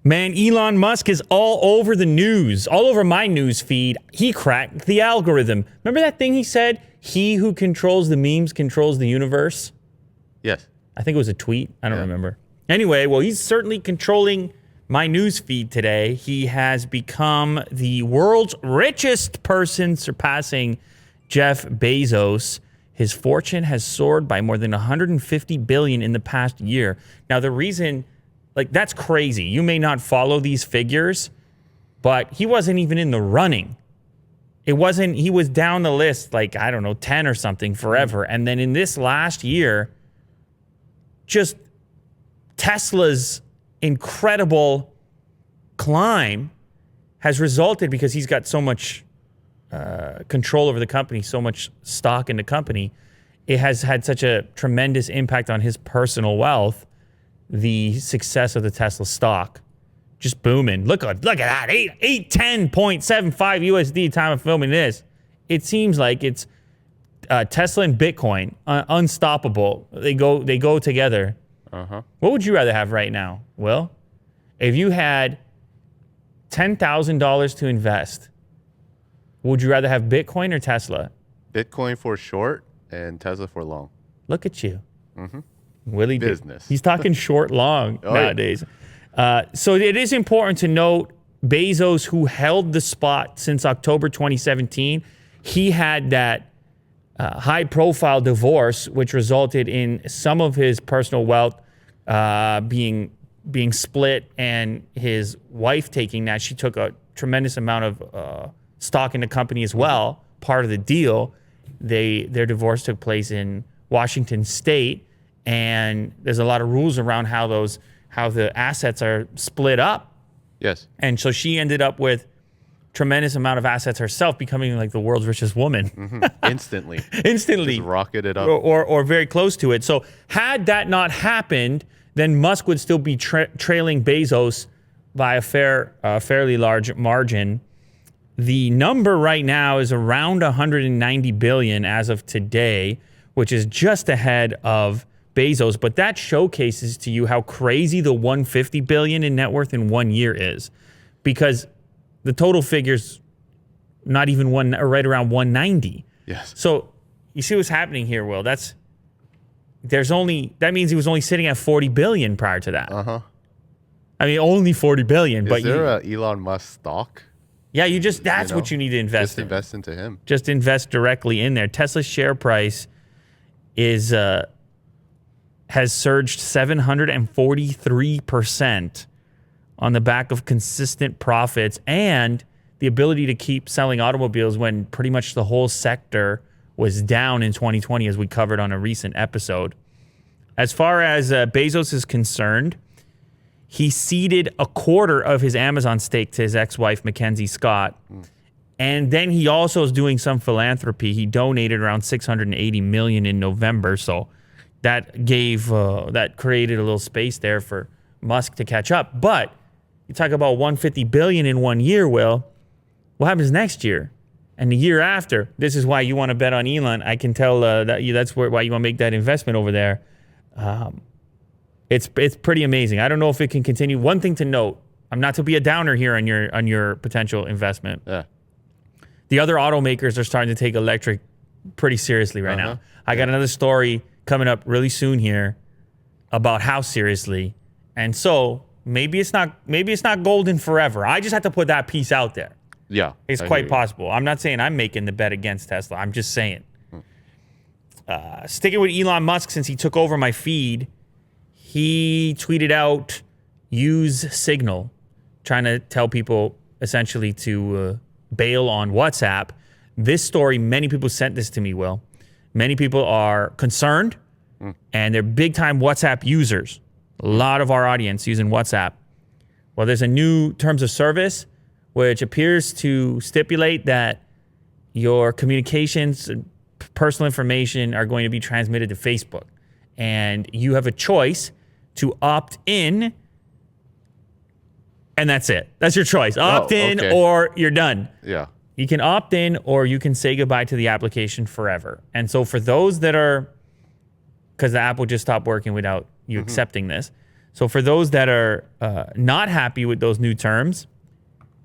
Man, Elon Musk is all over the news, all over my news feed. He cracked the algorithm. Remember that thing he said? He who controls the memes controls the universe? Yes. I think it was a tweet. I don't remember. Anyway, well, he's certainly controlling my news feed today. He has become the world's richest person, surpassing Jeff Bezos. His fortune has soared by more than $150 billion in the past year. Now, the reason... Like, that's crazy. You may not follow these figures, but he wasn't even in the running. It wasn't, he was down the list, like, I don't know, 10 or something forever. And then in this last year, just Tesla's incredible climb has resulted, because he's got so much control over the company, so much stock in the company, it has had such a tremendous impact on his personal wealth. The success of the Tesla stock just booming. Look at that. 810.75 USD time of filming this. It seems like it's Tesla and Bitcoin, unstoppable. They go together. What would you rather have right now, Will? If you had $10,000 to invest, would you rather have Bitcoin or Tesla? Bitcoin for short and Tesla for long. Look at you. Willie business. He's talking short long nowadays. So it is important to note Bezos, who held the spot since October 2017, he had that high-profile divorce, which resulted in some of his personal wealth being split, and his wife taking that. She took a tremendous amount of stock in the company as well. Part of the deal. Their divorce took place in Washington State. And there's a lot of rules around how the assets are split up. Yes. And so she ended up with tremendous amount of assets herself, becoming like the world's richest woman. Instantly. Just rocketed up. Or very close to it. So had that not happened, then Musk would still be trailing Bezos by a fairly large margin. The number right now is around 190 billion as of today, which is just ahead of Bezos, but that showcases to you how crazy the 150 billion in net worth in 1 year is, because the total figure's not even right around 190. Yes. So you see what's happening here, Will? That means he was only sitting at 40 billion prior to that. I mean, only 40 billion. Is there a Elon Musk stock? Yeah, that's what you need to invest in. Just invest into him. Just invest directly in there. Tesla's share price has surged 743% on the back of consistent profits and the ability to keep selling automobiles when pretty much the whole sector was down in 2020, as we covered on a recent episode. As far as Bezos is concerned, he ceded a quarter of his Amazon stake to his ex-wife, Mackenzie Scott. And then he also is doing some philanthropy. He donated around $680 million in November, so that created a little space there for Musk to catch up. But you talk about 150 billion in 1 year, Will. What happens next year? And the year after? This is why you want to bet on Elon. I can tell that's why you want to make that investment over there. It's pretty amazing. I don't know if it can continue. One thing to note, I'm not to be a downer here on your potential investment. Yeah. The other automakers are starting to take electric pretty seriously right now. I got another story coming up really soon here about how seriously. And so maybe it's not golden forever. I just have to put that piece out there. Yeah. It's quite possible. I'm not saying I'm making the bet against Tesla. I'm just saying. Sticking with Elon Musk, since he took over my feed, he tweeted out, use Signal, trying to tell people essentially to bail on WhatsApp. This story, many people sent this to me, Will. Many people are concerned, and they're big-time WhatsApp users. A lot of our audience using WhatsApp. Well, there's a new terms of service, which appears to stipulate that your communications and personal information are going to be transmitted to Facebook. And you have a choice to opt in, and that's it. That's your choice. Opt in or you're done. Yeah. You can opt in or you can say goodbye to the application forever. And so for those that are, because the app will just stop working without you accepting this. So for those that are not happy with those new terms,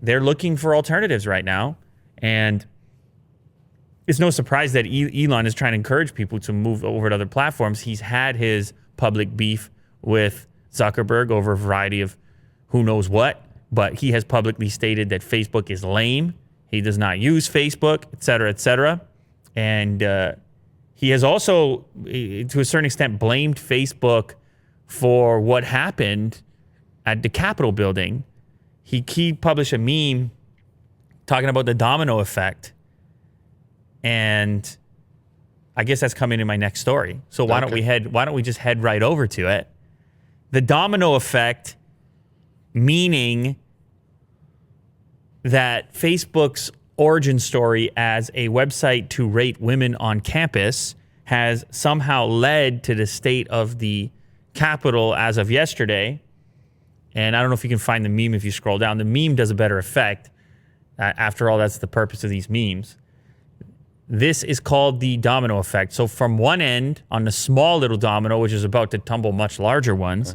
they're looking for alternatives right now. And it's no surprise that Elon is trying to encourage people to move over to other platforms. He's had his public beef with Zuckerberg over a variety of who knows what, but he has publicly stated that Facebook is lame. He does not use Facebook, et cetera, et cetera. And he has also, to a certain extent, blamed Facebook for what happened at the Capitol building. He published a meme talking about the domino effect. And I guess that's coming in my next story. So why don't we just head right over to it? The domino effect, meaning that Facebook's origin story as a website to rate women on campus has somehow led to the state of the Capitol as of yesterday. And I don't know if you can find the meme if you scroll down. The meme does a better effect. After all, that's the purpose of these memes. This is called the domino effect. So from one end, on the small little domino, which is about to tumble much larger ones,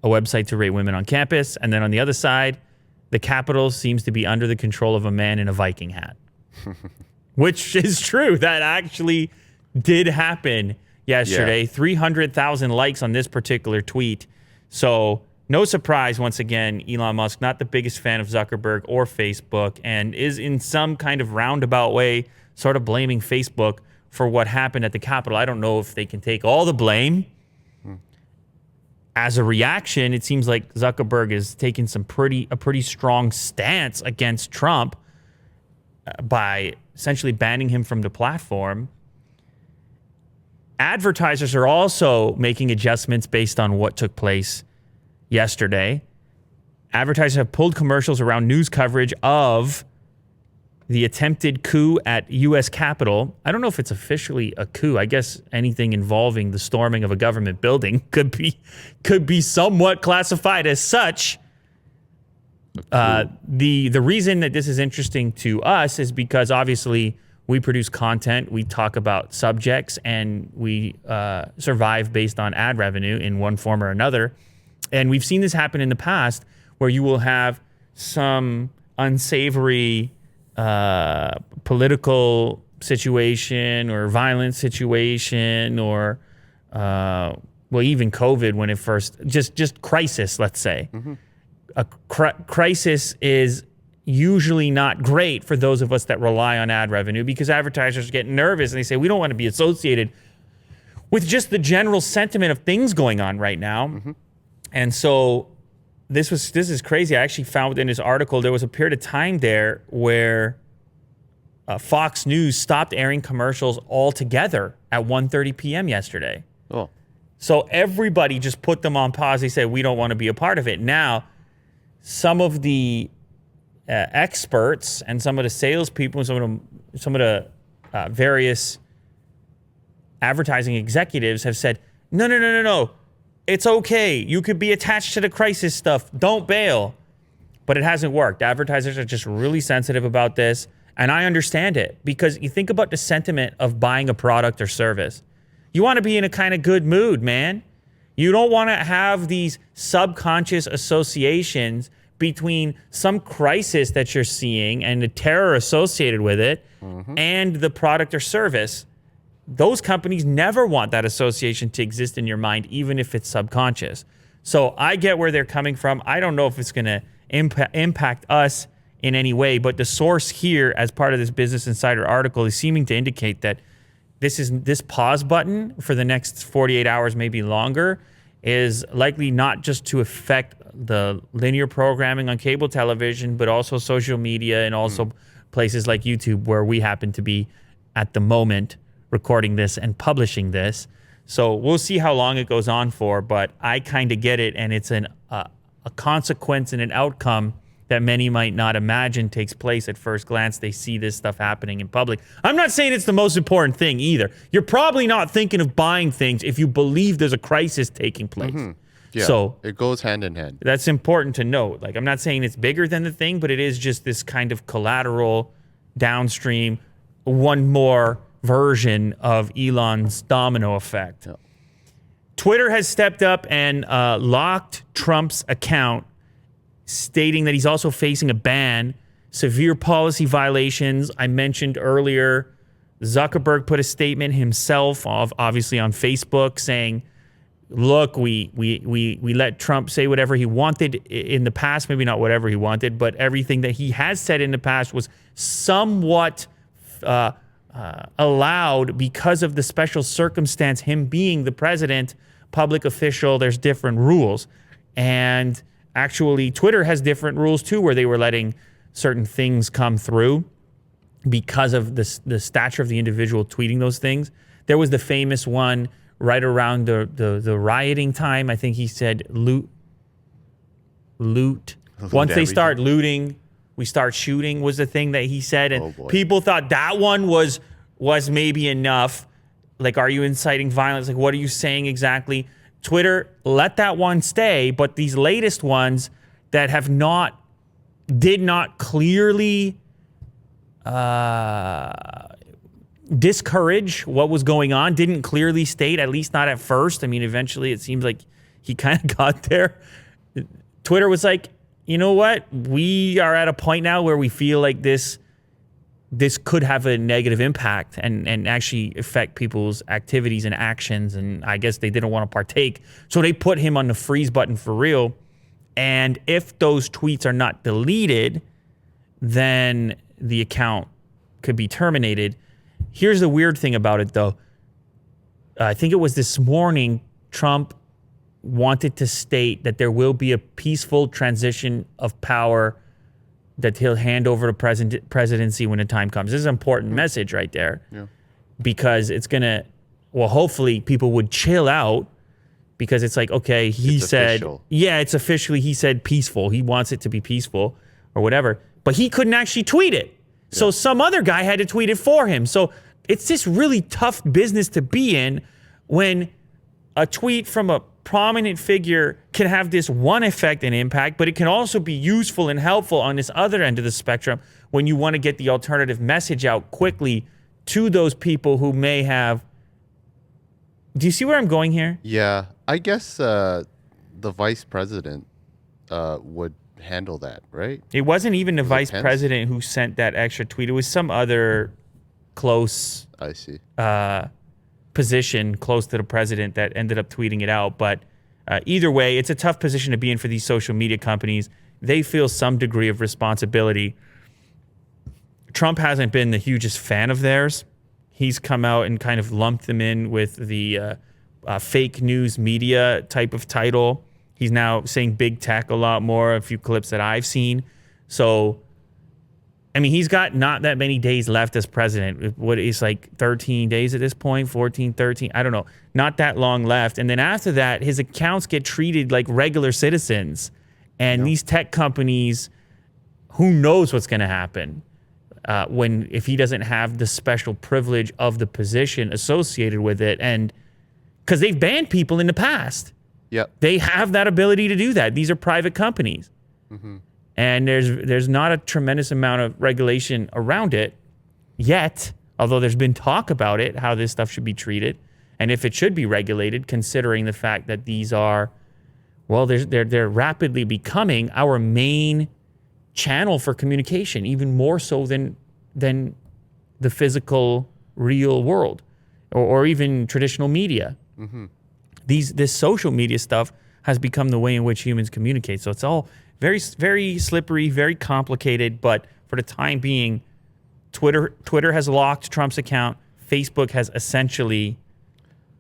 a website to rate women on campus. And then on the other side, the Capitol seems to be under the control of a man in a Viking hat. Which is true. That actually did happen yesterday. 300,000 likes on this particular tweet. So no surprise, once again, Elon Musk, not the biggest fan of Zuckerberg or Facebook, and is in some kind of roundabout way sort of blaming Facebook for what happened at the Capitol. I don't know if they can take all the blame. As a reaction, it seems like Zuckerberg is taking a pretty strong stance against Trump by essentially banning him from the platform. Advertisers are also making adjustments based on what took place yesterday. Advertisers have pulled commercials around news coverage of the attempted coup at U.S. Capitol. I don't know if it's officially a coup. I guess anything involving the storming of a government building could be somewhat classified as such. The reason that this is interesting to us is because obviously we produce content, we talk about subjects, and we survive based on ad revenue in one form or another. And we've seen this happen in the past where you will have some unsavory political situation or violent situation or, even COVID when it first, just crisis, let's say. A crisis is usually not great for those of us that rely on ad revenue because advertisers get nervous and they say, we don't want to be associated with just the general sentiment of things going on right now. And so this is crazy. I actually found within this article, there was a period of time there where Fox News stopped airing commercials altogether at 1:30 p.m. yesterday. Oh. So everybody just put them on pause. They said, we don't want to be a part of it. Now, some of the experts and some of the salespeople and some of the various advertising executives have said, no. It's okay. You could be attached to the crisis stuff. Don't bail. But it hasn't worked. Advertisers are just really sensitive about this. And I understand it because you think about the sentiment of buying a product or service. You want to be in a kind of good mood, man. You don't want to have these subconscious associations between some crisis that you're seeing and the terror associated with it and the product or service. Those companies never want that association to exist in your mind, even if it's subconscious. So I get where they're coming from. I don't know if it's going to impact us in any way, but the source here as part of this Business Insider article is seeming to indicate that this pause button for the next 48 hours, maybe longer, is likely not just to affect the linear programming on cable television, but also social media and also places like YouTube, where we happen to be at the moment recording this and publishing this. So we'll see how long it goes on for, but I kind of get it, and it's a consequence and an outcome that many might not imagine takes place at first glance. They see this stuff happening in public. I'm not saying it's the most important thing either. You're probably not thinking of buying things if you believe there's a crisis taking place. Yeah, so it goes hand in hand. That's important to note. Like, I'm not saying it's bigger than the thing, but it is just this kind of collateral, downstream, one more version of Elon's domino effect. Yeah. Twitter has stepped up and locked Trump's account, stating that he's also facing a ban, severe policy violations. I mentioned earlier, Zuckerberg put a statement himself, obviously on Facebook, saying, look, we let Trump say whatever he wanted in the past, maybe not whatever he wanted, but everything that he has said in the past was somewhat allowed because of the special circumstance, him being the president, public official, there's different rules. And actually, Twitter has different rules too, where they were letting certain things come through because of the stature of the individual tweeting those things. There was the famous one right around the rioting time. I think he said loot. Once they start looting, we start shooting was the thing that he said. And people thought that one was maybe enough. Like, are you inciting violence? Like, what are you saying exactly? Twitter let that one stay, but these latest ones that did not clearly discourage what was going on, didn't clearly state, at least not at first. I mean, eventually it seems like he kind of got there. Twitter was like, you know what? We are at a point now where we feel like this could have a negative impact and actually affect people's activities and actions. And I guess they didn't want to partake. So they put him on the freeze button for real. And if those tweets are not deleted, then the account could be terminated. Here's the weird thing about it, though. I think it was this morning, Trump wanted to state that there will be a peaceful transition of power, that he'll hand over the presidency when the time comes. This is an important message right there. Yeah. Because it's going to, well, hopefully people would chill out, because it's like, okay, he said, official. Yeah, it's officially, he said peaceful. He wants it to be peaceful or whatever. But he couldn't actually tweet it. So some other guy had to tweet it for him. So it's this really tough business to be in when a tweet from a prominent figure can have this one effect and impact, but it can also be useful and helpful on this other end of the spectrum when you want to get the alternative message out quickly to those people who may have... Do you see where I'm going here? Yeah, I guess the vice president would handle that, right? It wasn't even the vice president who sent that extra tweet. It was some other close position close to the president that ended up tweeting it out. But either way, it's a tough position to be in for these social media companies. They feel some degree of responsibility. Trump hasn't been the hugest fan of theirs. He's come out and kind of lumped them in with the fake news media type of title. He's now saying big tech a lot more, a few clips that I've seen. So, I mean, he's got not that many days left as president. What is like 13 days at this point, 14, 13, I don't know. Not that long left. And then after that, his accounts get treated like regular citizens. And these tech companies, who knows what's going to happen if he doesn't have the special privilege of the position associated with it. And because they've banned people in the past. Yep. They have that ability to do that. These are private companies. Mm-hmm. And there's not a tremendous amount of regulation around it yet, although there's been talk about it, how this stuff should be treated, and if it should be regulated, considering the fact that these are, well, they're rapidly becoming our main channel for communication, even more so than the physical, real world, or even traditional media. Mm-hmm. This social media stuff has become the way in which humans communicate. So it's all very, very slippery, very complicated. But for the time being, Twitter has locked Trump's account. Facebook has essentially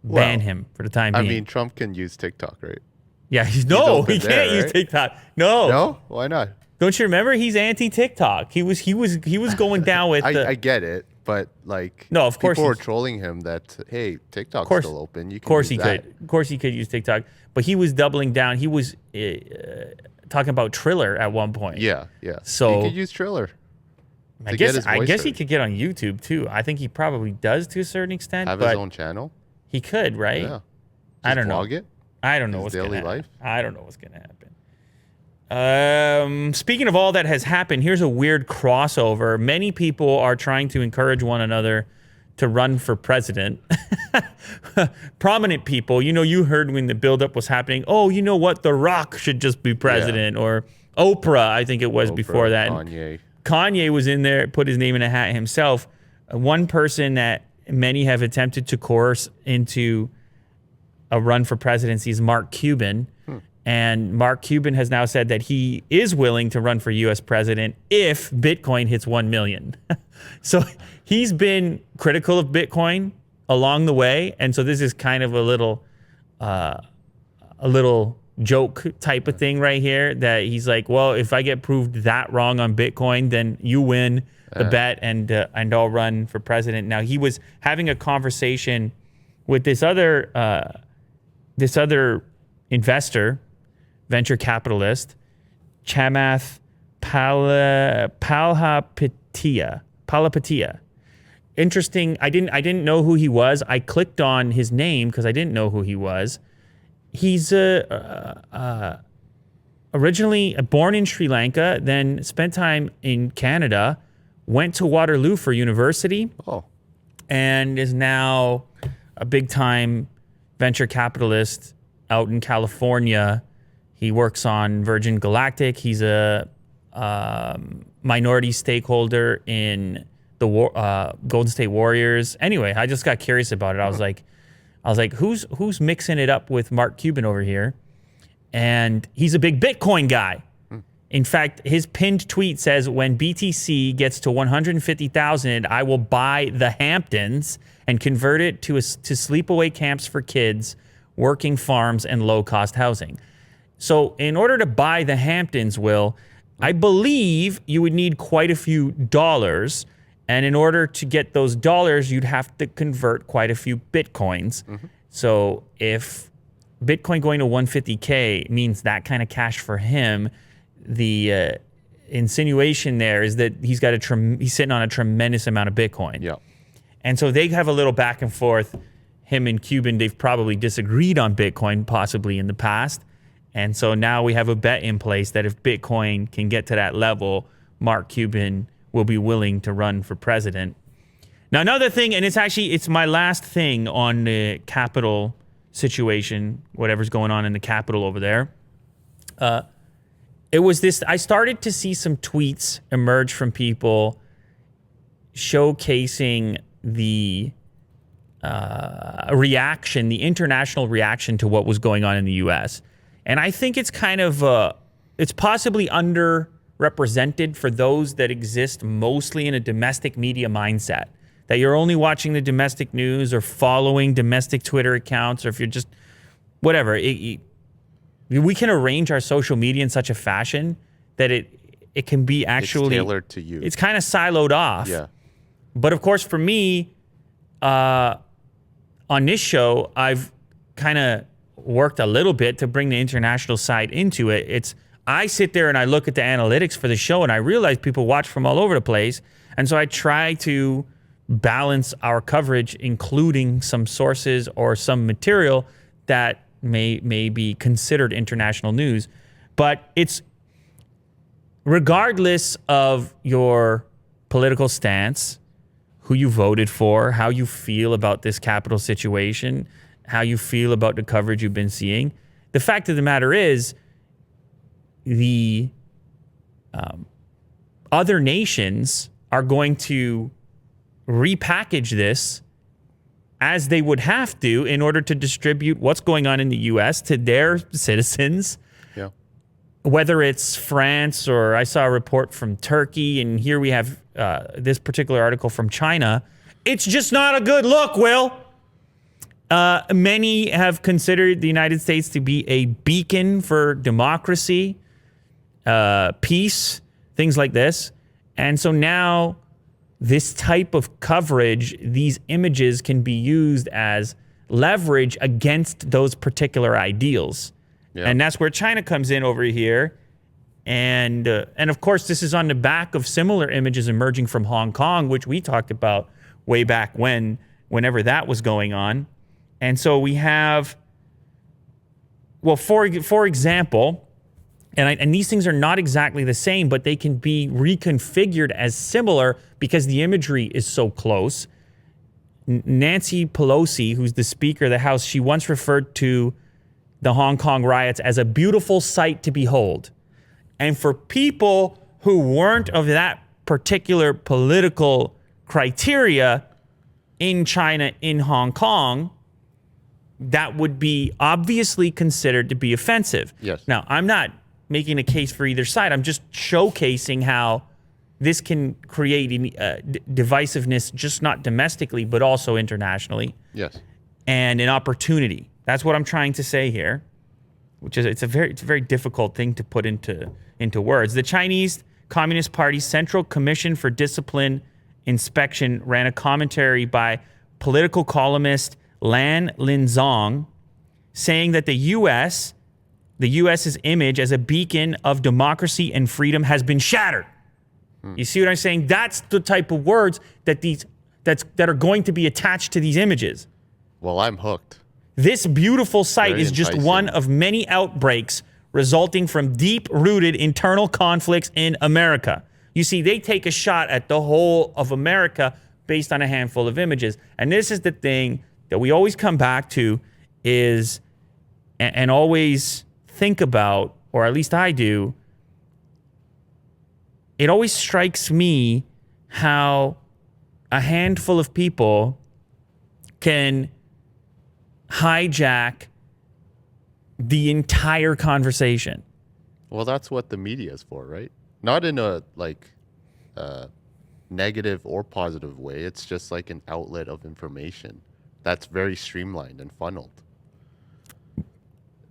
banned him for the time being. I mean, Trump can use TikTok, right? Yeah, he can't use TikTok. No, why not? Don't you remember? He's anti-TikTok. He was going down with. I get it. But like, no, of course people were trolling him that, hey, TikTok's still open. You can of course use he could. Of course he could use TikTok. But he was doubling down. He was talking about Triller at one point. Yeah. So he could use Triller. I guess he could get on YouTube too. I think he probably does to a certain extent. Have his own channel. He could, right? Yeah. I don't know. It. I don't know what's daily gonna life. happen. I don't know what's gonna happen. Speaking of all that has happened, here's a weird crossover. Many people are trying to encourage one another to run for president. Prominent people, you heard when the buildup was happening, oh, you know what? The Rock should just be president, or Oprah, I think it was before that. Kanye was in there, put his name in a hat himself. One person that many have attempted to coerce into a run for presidency is Mark Cuban. And Mark Cuban has now said that he is willing to run for U.S. president if Bitcoin hits 1 million. So he's been critical of Bitcoin along the way. And so this is kind of a little joke type of thing right here, that he's like, well, if I get proved that wrong on Bitcoin, then you win the bet and I'll run for president. Now, he was having a conversation with this other investor, venture capitalist, Chamath Palihapitiya. Interesting. I didn't know who he was. I clicked on his name because I didn't know who he was. He's originally born in Sri Lanka, then spent time in Canada, went to Waterloo for university, and is now a big-time venture capitalist out in California. He works on Virgin Galactic. He's a minority stakeholder in the Golden State Warriors. Anyway, I just got curious about it. I was like, who's mixing it up with Mark Cuban over here? And he's a big Bitcoin guy. In fact, his pinned tweet says, when BTC gets to 150,000, I will buy the Hamptons and convert it to sleepaway camps for kids, working farms, and low-cost housing. So in order to buy the Hamptons, Will, I believe you would need quite a few dollars. And in order to get those dollars, you'd have to convert quite a few Bitcoins. So if Bitcoin going to 150K means that kind of cash for him, the insinuation there is that he's sitting on a tremendous amount of Bitcoin. Yeah. And so they have a little back and forth. Him and Cuban, they've probably disagreed on Bitcoin possibly in the past. And so now we have a bet in place that if Bitcoin can get to that level, Mark Cuban will be willing to run for president. Now, another thing, and it's my last thing on the Capitol situation, whatever's going on in the Capitol over there. It was this, I started to see some tweets emerge from people showcasing the reaction, the international reaction to what was going on in the U.S. And I think it's kind of, it's possibly underrepresented for those that exist mostly in a domestic media mindset, that you're only watching the domestic news or following domestic Twitter accounts, or if you're just, whatever. We can arrange our social media in such a fashion that it can be actually... It's tailored to you. It's kind of siloed off. Yeah. But of course, for me, on this show, I've kind of worked a little bit to bring the international side into it. I sit there and I look at the analytics for the show and I realize people watch from all over the place. And so I try to balance our coverage, including some sources or some material that may be considered international news. But it's regardless of your political stance, who you voted for, how you feel about this Capitol situation, how you feel about the coverage you've been seeing. The fact of the matter is, the other nations are going to repackage this as they would have to in order to distribute what's going on in the U.S. to their citizens. Yeah. Whether it's France, or I saw a report from Turkey, and here we have this particular article from China. It's just not a good look, Will. Many have considered the United States to be a beacon for democracy, peace, things like this. And so now this type of coverage, these images can be used as leverage against those particular ideals. Yeah. And that's where China comes in over here. And of course, this is on the back of similar images emerging from Hong Kong, which we talked about way back whenever that was going on. And so we have, well, for example, and these things are not exactly the same, but they can be reconfigured as similar because the imagery is so close. Nancy Pelosi, who's the Speaker of the House, she once referred to the Hong Kong riots as a beautiful sight to behold. And for people who weren't of that particular political criteria in China, in Hong Kong, that would be obviously considered to be offensive. Yes. Now, I'm not making a case for either side. I'm just showcasing how this can create divisiveness, just not domestically, but also internationally. Yes. And an opportunity. That's what I'm trying to say here, which is it's a very difficult thing to put into words. The Chinese Communist Party's Central Commission for Discipline Inspection ran a commentary by political columnist Lan Linzong saying that the U.S.'s image as a beacon of democracy and freedom has been shattered. You see what I'm saying? That's the type of words that are going to be attached to these images. Well, I'm hooked. This beautiful sight Very is just enticing. one of many outbreaks resulting from deep-rooted internal conflicts in America. You see, they take a shot at the whole of America based on a handful of images. And this is the thing that we always come back to is, and always think about, or at least I do, it always strikes me how a handful of people can hijack the entire conversation. Well, that's what the media is for, right? Not in a negative or positive way. It's just like an outlet of information that's very streamlined and funneled.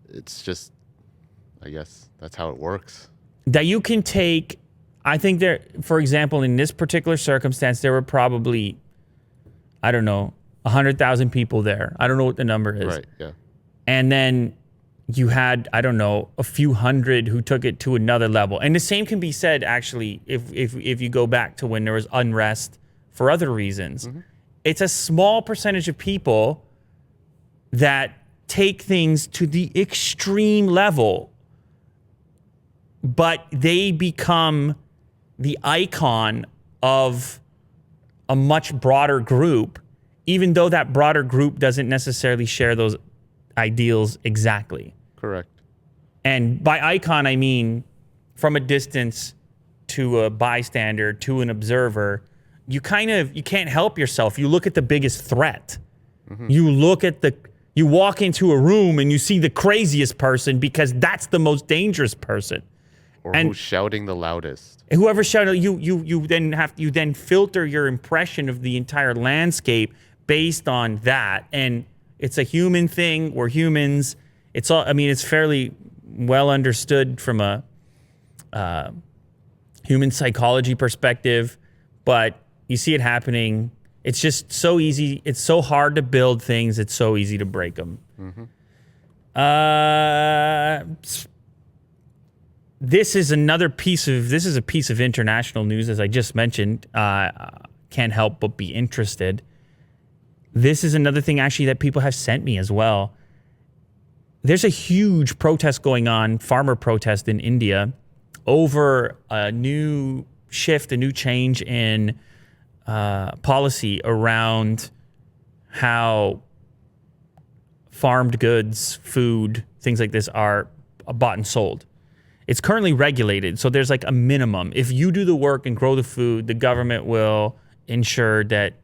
It's just, I guess that's how it works. That you can take, I think there, for example, in this particular circumstance, there were probably, I don't know, 100,000 people there. I don't know what the number is. Right, yeah. And then you had, I don't know, a few hundred who took it to another level. And the same can be said, actually, if you go back to when there was unrest for other reasons. Mm-hmm. It's a small percentage of people that take things to the extreme level, but they become the icon of a much broader group, even though that broader group doesn't necessarily share those ideals exactly. Correct. And by icon, I mean from a distance to a bystander, to an observer, you can't help yourself. You look at the biggest threat. Mm-hmm. You walk into a room and you see the craziest person because that's the most dangerous person. Or who's shouting the loudest. Whoever shouted, you then filter your impression of the entire landscape based on that. And it's a human thing. We're humans. It's fairly well understood from a human psychology perspective, but you see it happening. It's just so easy. It's so hard to build things. It's so easy to break them. Mm-hmm. This is a piece of international news, as I just mentioned. Can't help but be interested. This is another thing actually that people have sent me as well. There's a huge protest going on, farmer protest in India, over a new shift, a new change in policy around how farmed goods, food, things like this are bought and sold. It's currently regulated, so there's like a minimum. If you do the work and grow the food, the government will ensure that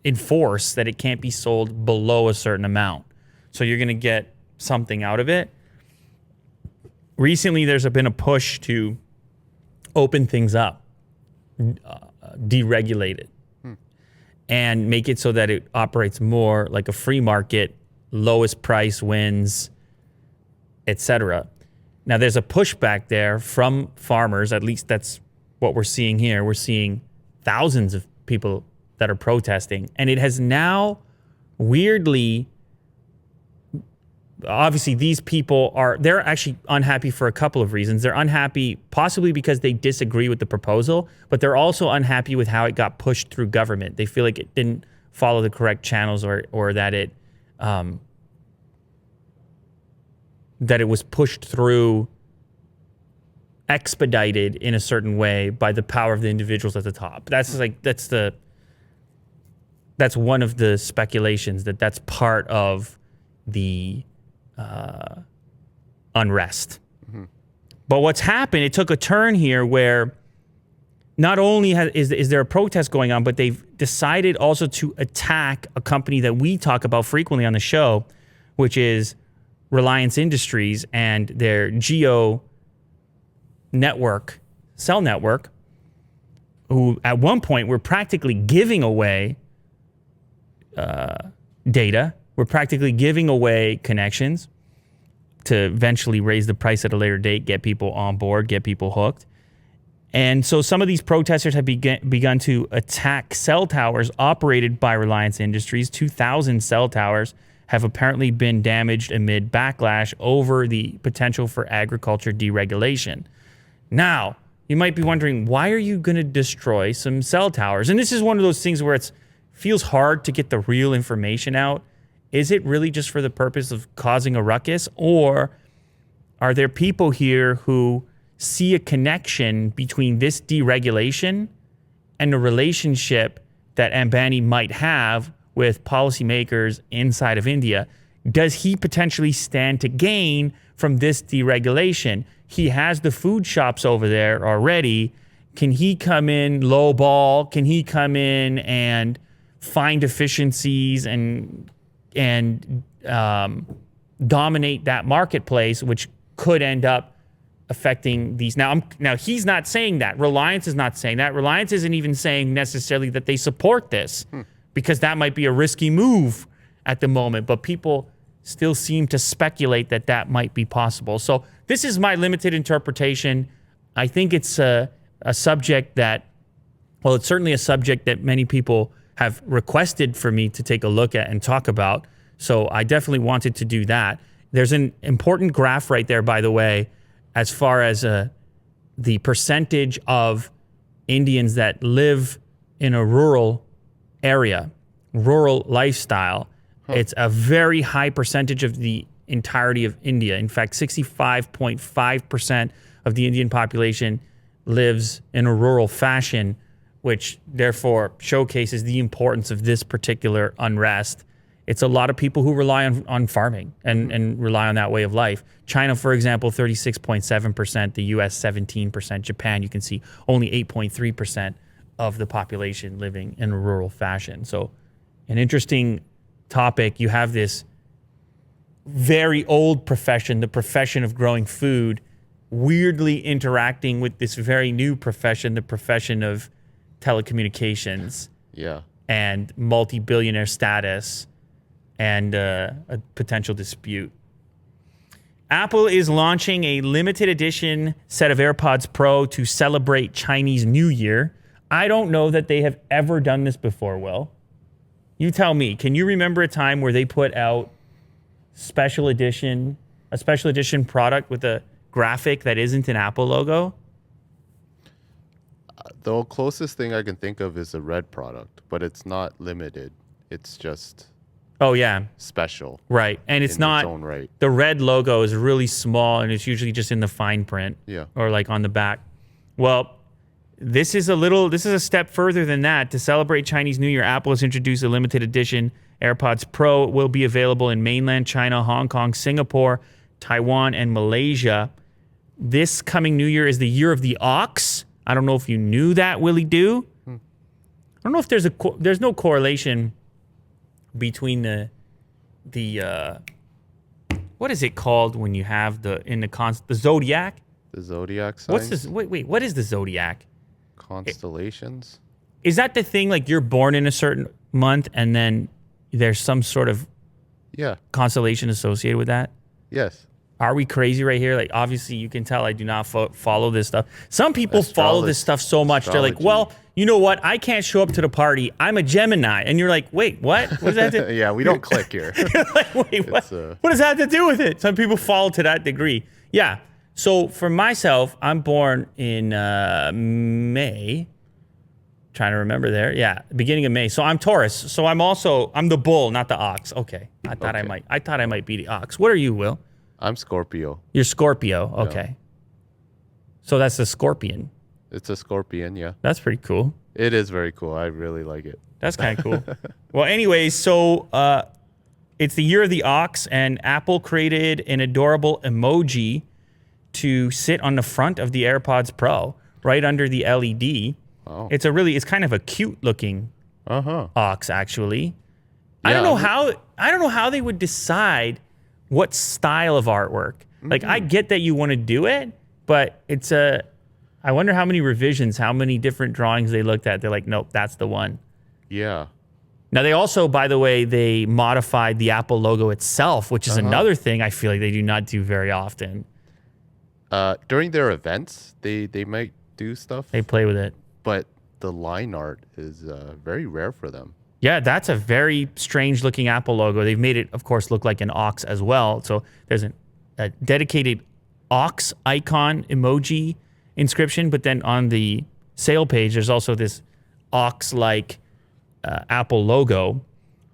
enforce that it can't be sold below a certain amount. So you're going to get something out of it. Recently, there's been a push to open things up, deregulate it, and make it so that it operates more like a free market, lowest price wins, etc. Now, there's a pushback there from farmers. At least that's what we're seeing here. We're seeing thousands of people that are protesting. And it has now weirdly, obviously these people they're actually unhappy for a couple of reasons. They're unhappy possibly because they disagree with the proposal, but they're also unhappy with how it got pushed through government. They feel like it didn't follow the correct channels or that it was pushed through, expedited in a certain way by the power of the individuals at the top. That's one of the speculations that's part of the unrest. But what's happened, it took a turn here where not only is there a protest going on, but they've decided also to attack a company that we talk about frequently on the show, which is Reliance Industries and their Geo network, cell network, who at one point were practically giving away data. We're practically giving away connections to eventually raise the price at a later date, get people on board, get people hooked. And so some of these protesters have begun to attack cell towers operated by Reliance Industries. 2,000 cell towers have apparently been damaged amid backlash over the potential for agriculture deregulation. Now, you might be wondering, why are you going to destroy some cell towers? And this is one of those things where it feels hard to get the real information out. Is it really just for the purpose of causing a ruckus? Or are there people here who see a connection between this deregulation and the relationship that Ambani might have with policymakers inside of India? Does he potentially stand to gain from this deregulation? He has the food shops over there already. Can he come in low ball? Can he come in and find efficiencies and dominate that marketplace, which could end up affecting these? Now he's not saying that. Reliance is not saying that. Reliance isn't even saying necessarily that they support this, because that might be a risky move at the moment. But people still seem to speculate that that might be possible. So this is my limited interpretation. I think it's a subject that, well, it's certainly a subject that many people have requested for me to take a look at and talk about. So I definitely wanted to do that. There's an important graph right there, by the way, as far as the percentage of Indians that live in a rural area, rural lifestyle. It's a very high percentage of the entirety of India. In fact, 65.5% of the Indian population lives in a rural fashion, which therefore showcases the importance of this particular unrest. It's a lot of people who rely on farming and rely on that way of life. China, for example, 36.7%, the US 17%, Japan, you can see only 8.3% of the population living in a rural fashion. So an interesting topic. You have this very old profession, the profession of growing food, weirdly interacting with this very new profession, the profession of telecommunications, and multi-billionaire status, and a potential dispute. Apple is launching a limited edition set of AirPods Pro to celebrate Chinese New Year. I don't know that they have ever done this before, Will. You tell me, can you remember a time where they put out a special edition product with a graphic that isn't an Apple logo? The closest thing I can think of is a red product, but it's not limited. It's just special. Right. And it's not, its own right. The red logo is really small and it's usually just in the fine print. Or like on the back. Well, this is a step further than that. To celebrate Chinese New Year, Apple has introduced a limited edition AirPods Pro. It will be available in mainland China, Hong Kong, Singapore, Taiwan, and Malaysia. This coming New Year is the year of the ox. I don't know if you knew that, Willie Doo. I don't know if there's no correlation between the what is it called when you have the zodiac? The zodiac signs? What's this? Wait, what is the zodiac? Constellations? Is that the thing, like you're born in a certain month and then there's some sort of constellation associated with that? Yes. Are we crazy right here? Like, obviously, you can tell I do not follow this stuff. Some people follow this stuff so much. They're like, well, you know what? I can't show up to the party. I'm a Gemini. And you're like, wait, what? What does that do? Yeah, we don't click here. You're like, wait, what? What does that have to do with it? Some people follow to that degree. Yeah. So for myself, I'm born in May. Trying to remember there. Yeah, beginning of May. So I'm Taurus. So I'm the bull, not the ox. Okay. I thought I might be the ox. What are you, Will? I'm Scorpio. You're Scorpio. Okay. Yeah. So that's a scorpion. It's a scorpion, yeah. That's pretty cool. It is very cool. I really like it. That's kind of cool. Well, anyways, so it's the year of the ox, and Apple created an adorable emoji to sit on the front of the AirPods Pro, right under the LED. Oh. It's kind of a cute looking ox, actually. Yeah. I don't know how they would decide what style of artwork. Like, I get that you want to do it, but I wonder how many revisions, how many different drawings they looked at. They're like, nope, that's the one. Yeah. Now, they also, by the way, they modified the Apple logo itself, which is another thing I feel like they do not do very often. During their events, they might do stuff. They play with it. But the line art is very rare for them. Yeah, that's a very strange looking Apple logo. They've made it, of course, look like an ox as well. So there's a dedicated ox icon emoji inscription, but then on the sale page, there's also this ox-like Apple logo.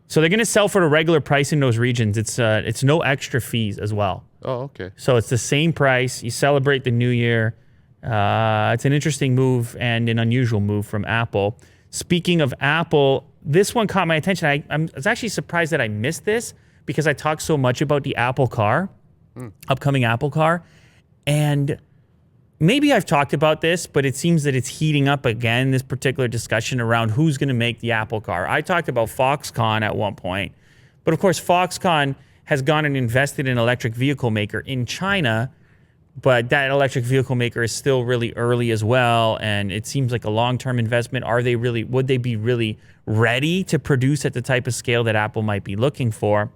So they're going to sell for the regular price in those regions. It's no extra fees as well. Oh, okay. So it's the same price. You celebrate the new year. It's an interesting move and an unusual move from Apple. Speaking of Apple, this one caught my attention. I was actually surprised that I missed this because I talked so much about the Apple car, upcoming Apple car. And maybe I've talked about this, but it seems that it's heating up again, this particular discussion around who's going to make the Apple car. I talked about Foxconn at one point, but of course Foxconn has gone and invested in an electric vehicle maker in China, but that electric vehicle maker is still really early as well, and it seems like a long-term investment. Would they be really ready to produce at the type of scale that Apple might be looking for?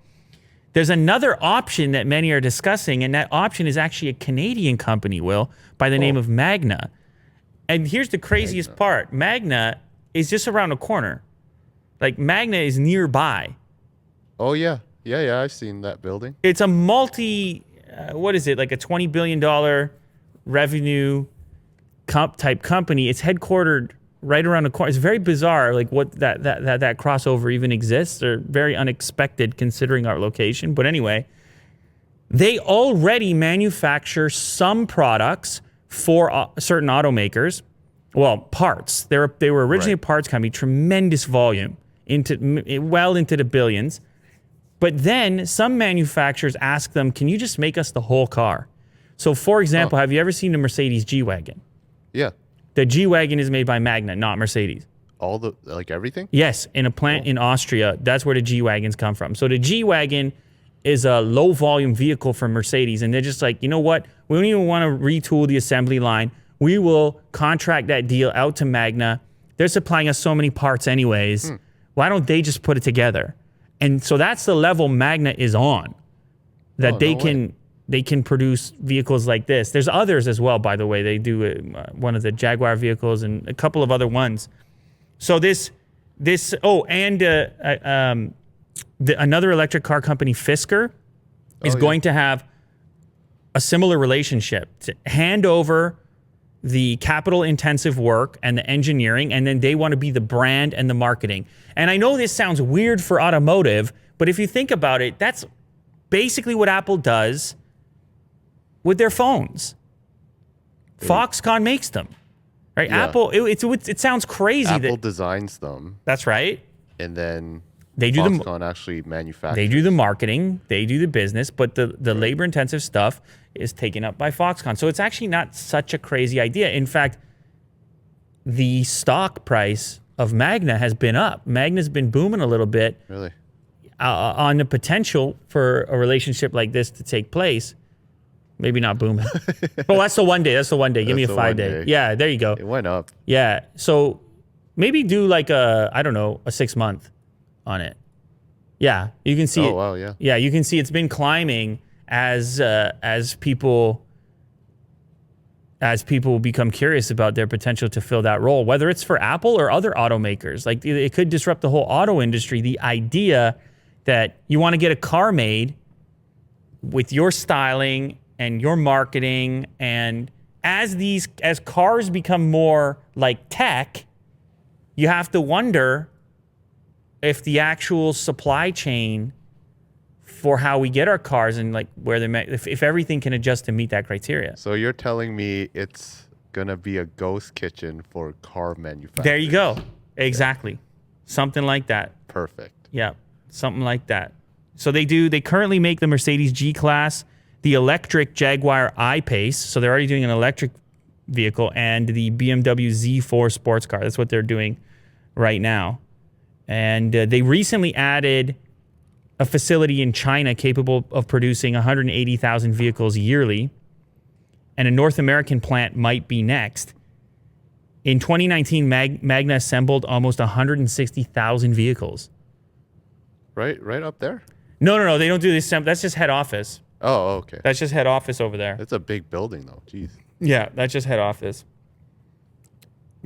There's another option that many are discussing, and that option is actually a Canadian company, Will, by the name of Magna. And here's the craziest part. Magna is just around the corner. Like, Magna is nearby. Oh, yeah. Yeah, I've seen that building. It's a what is it, like a $20 billion revenue type company. It's headquartered right around the corner. It's very bizarre, like what that crossover even exists. Or very unexpected considering our location. But anyway, they already manufacture some products for certain automakers. Well, parts. They were originally a parts company, tremendous volume, well into the billions. But then some manufacturers ask them, can you just make us the whole car? So, for example, have you ever seen the Mercedes G-Wagon? Yeah. The G-Wagon is made by Magna, not Mercedes. Everything? Yes, in a plant in Austria. That's where the G-Wagons come from. So the G-Wagon is a low-volume vehicle for Mercedes, and they're just like, you know what? We don't even want to retool the assembly line. We will contract that deal out to Magna. They're supplying us so many parts anyways. Why don't they just put it together? And so that's the level Magna is on, that they can produce vehicles like this. There's others as well, by the way. They do one of the Jaguar vehicles and a couple of other ones. So another electric car company, Fisker, is going to have a similar relationship to hand over the capital-intensive work and the engineering, and then they want to be the brand and the marketing. And I know this sounds weird for automotive, but if you think about it, that's basically what Apple does with their phones. Foxconn makes them, right? Yeah. Apple, it sounds crazy. Apple designs them. That's right. And then Foxconn actually manufactures. They do the marketing, they do the business, but the labor-intensive stuff is taken up by Foxconn. So it's actually not such a crazy idea. In fact, the stock price of Magna has been up. Magna's been booming a little bit. Really? On the potential for a relationship like this to take place. Maybe not booming. Well, that's the one day. Give me a 5 day. Yeah, there you go. It went up. Yeah. So maybe do like a 6 month on it. Yeah, you can see it. Oh, wow, yeah. Yeah, you can see it's been climbing as people become curious about their potential to fill that role, whether it's for Apple or other automakers. Like, it could disrupt the whole auto industry. The idea that you want to get a car made with your styling and your marketing, and as cars become more like tech, you have to wonder if the actual supply chain for how we get our cars and like where if everything can adjust to meet that criteria. So you're telling me it's gonna be a ghost kitchen for car manufacturers? There you go. Exactly. Something like that. Perfect. Yeah, something like that. So they currently make the Mercedes G-Class, the electric Jaguar I-Pace, so they're already doing an electric vehicle, and the BMW Z4 sports car. That's what they're doing right now. And they recently added a facility in China capable of producing 180,000 vehicles yearly, and a North American plant might be next. In 2019, Magna assembled almost 160,000 vehicles. Right up there? No, they don't do this. That's just head office. Oh, okay. That's just head office over there. It's a big building, though. Jeez. Yeah, that's just head office.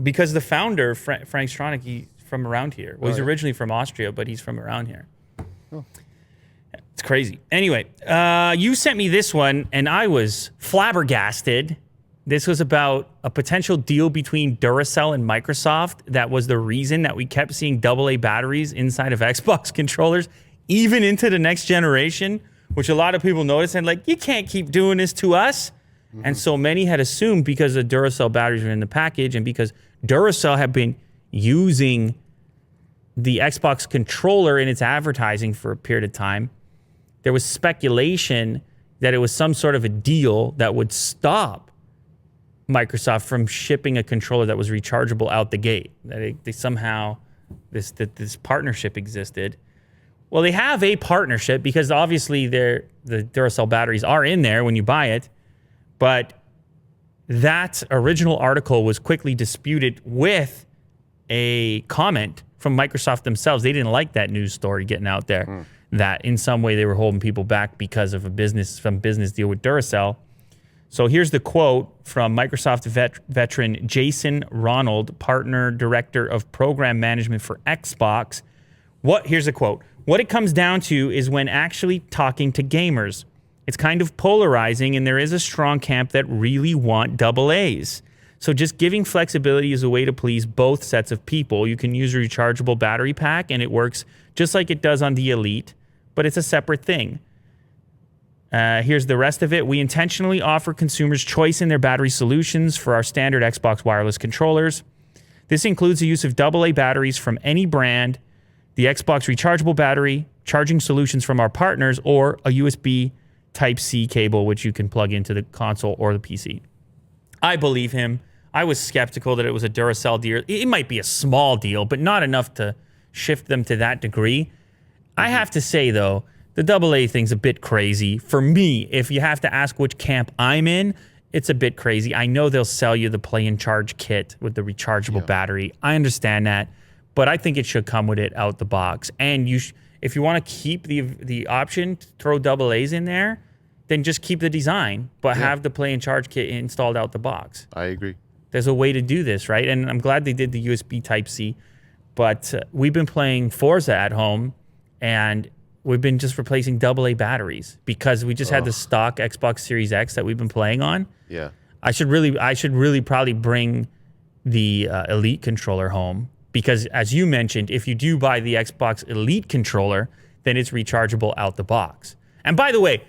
Because the founder, Frank Stronach, he's from around here. Well, he's originally from Austria, but he's from around here. Oh. It's crazy. Anyway, you sent me this one, and I was flabbergasted. This was about a potential deal between Duracell and Microsoft. That was the reason that we kept seeing AA batteries inside of Xbox controllers, even into the next generation, which a lot of people noticed and like, you can't keep doing this to us. Mm-hmm. And so many had assumed because the Duracell batteries were in the package and because Duracell had been using the Xbox controller in its advertising for a period of time, there was speculation that it was some sort of a deal that would stop Microsoft from shipping a controller that was rechargeable out the gate. That they somehow, this partnership existed. Well, they have a partnership because obviously the Duracell batteries are in there when you buy it, but that original article was quickly disputed with a comment from Microsoft themselves. They didn't like that news story getting out there, that in some way they were holding people back because of some business deal with Duracell. So here's the quote from Microsoft veteran Jason Ronald, partner director of program management for Xbox. Here's the quote. What it comes down to is when actually talking to gamers, it's kind of polarizing and there is a strong camp that really want AA's. So just giving flexibility is a way to please both sets of people. You can use a rechargeable battery pack and it works just like it does on the Elite, but it's a separate thing. Here's the rest of it. We intentionally offer consumers choice in their battery solutions for our standard Xbox wireless controllers. This includes the use of AA batteries from any brand, the Xbox rechargeable battery, charging solutions from our partners, or a USB Type-C cable, which you can plug into the console or the PC. I believe him. I was skeptical that it was a Duracell deal. It might be a small deal, but not enough to shift them to that degree. I have to say, though, the AA thing's a bit crazy. For me, if you have to ask which camp I'm in, it's a bit crazy. I know they'll sell you the play and charge kit with the rechargeable battery. I understand that, but I think it should come with it out the box. And if you want to keep the option to throw AA's in there, then just keep the design, but have the play and charge kit installed out the box. I agree. There's a way to do this, right? And I'm glad they did the USB Type-C, but we've been playing Forza at home, and we've been just replacing AA batteries because we just had the stock Xbox Series X that we've been playing on. Yeah. I should really probably bring the Elite controller home because, as you mentioned, if you do buy the Xbox Elite controller, then it's rechargeable out the box. And by the way,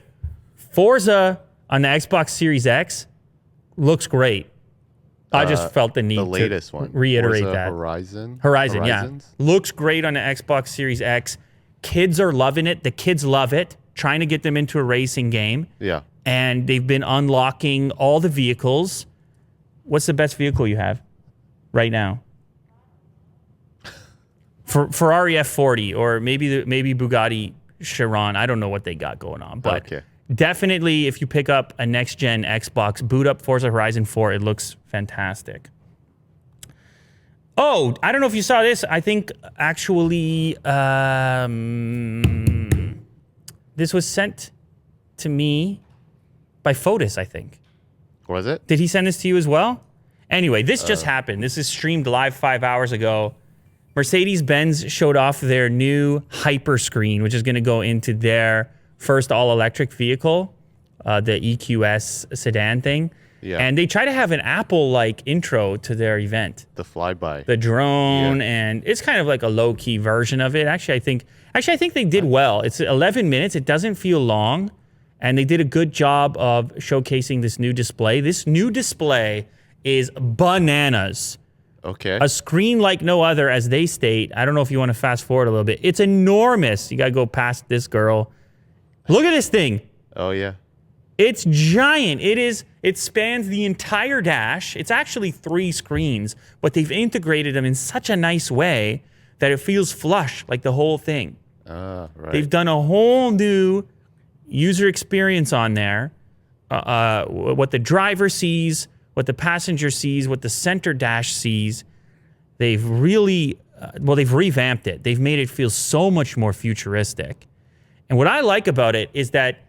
Forza on the Xbox Series X looks great. I just felt the need to reiterate Forza that. Horizon, yeah. Looks great on the Xbox Series X. Kids are loving it. The kids love it. Trying to get them into a racing game. Yeah. And they've been unlocking all the vehicles. What's the best vehicle you have right now? Ferrari F40 or maybe Bugatti Chiron. I don't know what they got going on, but definitely if you pick up a next-gen Xbox, boot up Forza Horizon 4, it looks fantastic. Oh, I don't know if you saw this. I think actually this was sent to me by Fotis, I think. Was it? Did he send this to you as well? Anyway, this just happened. This is streamed live 5 hours ago. Mercedes-Benz showed off their new hyperscreen, which is going to go into their first all-electric vehicle, the EQS sedan thing. Yeah. And they try to have an Apple-like intro to their event. The flyby. The drone, and it's kind of like a low-key version of it. Actually, I think they did well. It's 11 minutes. It doesn't feel long. And they did a good job of showcasing this new display. This new display is bananas. Okay. A screen like no other, as they state. I don't know if you want to fast forward a little bit. It's enormous. You got to go past this girl. Look at this thing. Oh, yeah. It's giant. It spans the entire dash. It's actually 3 screens, but they've integrated them in such a nice way that it feels flush, like the whole thing. Right. They've done a whole new user experience on there. What the driver sees, what the passenger sees, what the center dash sees. They've really, they've revamped it. They've made it feel so much more futuristic. And what I like about it is that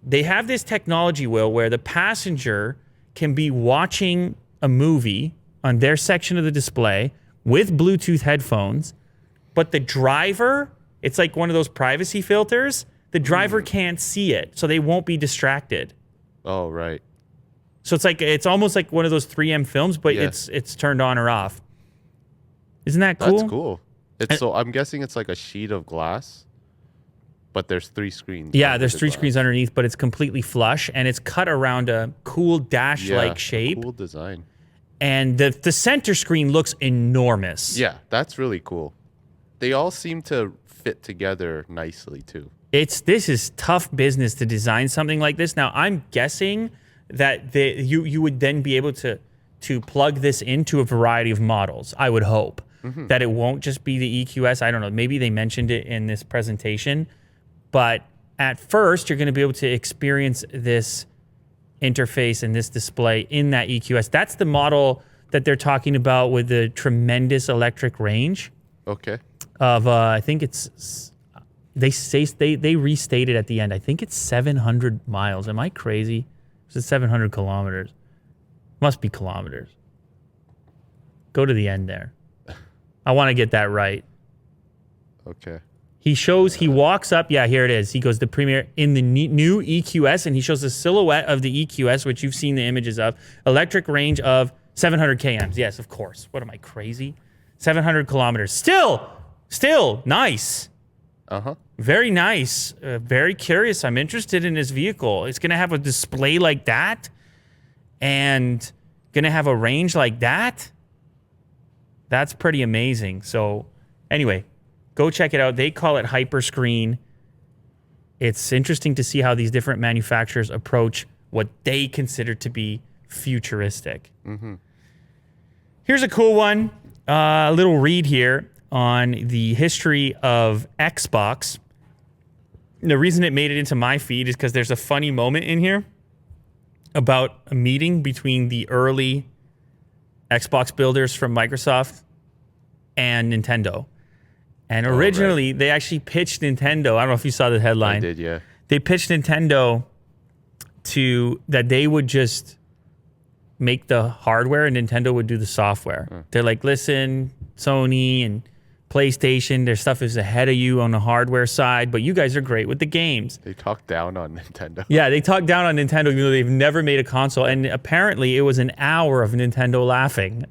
they have this technology, Will, where the passenger can be watching a movie on their section of the display with Bluetooth headphones, but the driver, it's like one of those privacy filters. The driver can't see it, so they won't be distracted. Oh, right. So it's almost like one of those 3M films, but it's turned on or off. Isn't that cool? That's cool. So I'm guessing it's like a sheet of glass, but there's 3 screens. Yeah, there's 3 screens underneath, but it's completely flush, and it's cut around a cool dash-like shape. Cool design. And the center screen looks enormous. Yeah, that's really cool. They all seem to fit together nicely, too. This is tough business to design something like this. Now, I'm guessing that you would then be able to plug this into a variety of models, I would hope. That it won't just be the EQS. I don't know. Maybe they mentioned it in this presentation. But at first, you're going to be able to experience this interface and this display in that EQS. That's the model that they're talking about with the tremendous electric range. Okay. Of, I think it's... They restated at the end. I think it's 700 miles. Am I crazy? Is it 700 kilometers? Must be kilometers. Go to the end there. I want to get that right. Okay. He walks up. Yeah, here it is. He goes, the premiere in the new EQS, and he shows the silhouette of the EQS, which you've seen the images of. Electric range of 700 kms. Yes, of course. What am I, crazy? 700 kilometers. Still nice. Uh-huh. Very nice. Very curious. I'm interested in this vehicle. It's going to have a display like that and going to have a range like that. That's pretty amazing. So anyway, go check it out. They call it hyperscreen. It's interesting to see how these different manufacturers approach what they consider to be futuristic. Here's a cool one. A little read here on the history of Xbox. The reason it made it into my feed is because there's a funny moment in here about a meeting between the early Xbox builders from Microsoft and Nintendo. And originally, they actually pitched Nintendo. I don't know if you saw the headline. I did, yeah. They pitched Nintendo that they would just make the hardware and Nintendo would do the software. They're like, listen, Sony and PlayStation, their stuff is ahead of you on the hardware side, but you guys are great with the games. They talked down on Nintendo. Yeah, they talked down on Nintendo even though they've never made a console. And apparently it was an hour of Nintendo laughing.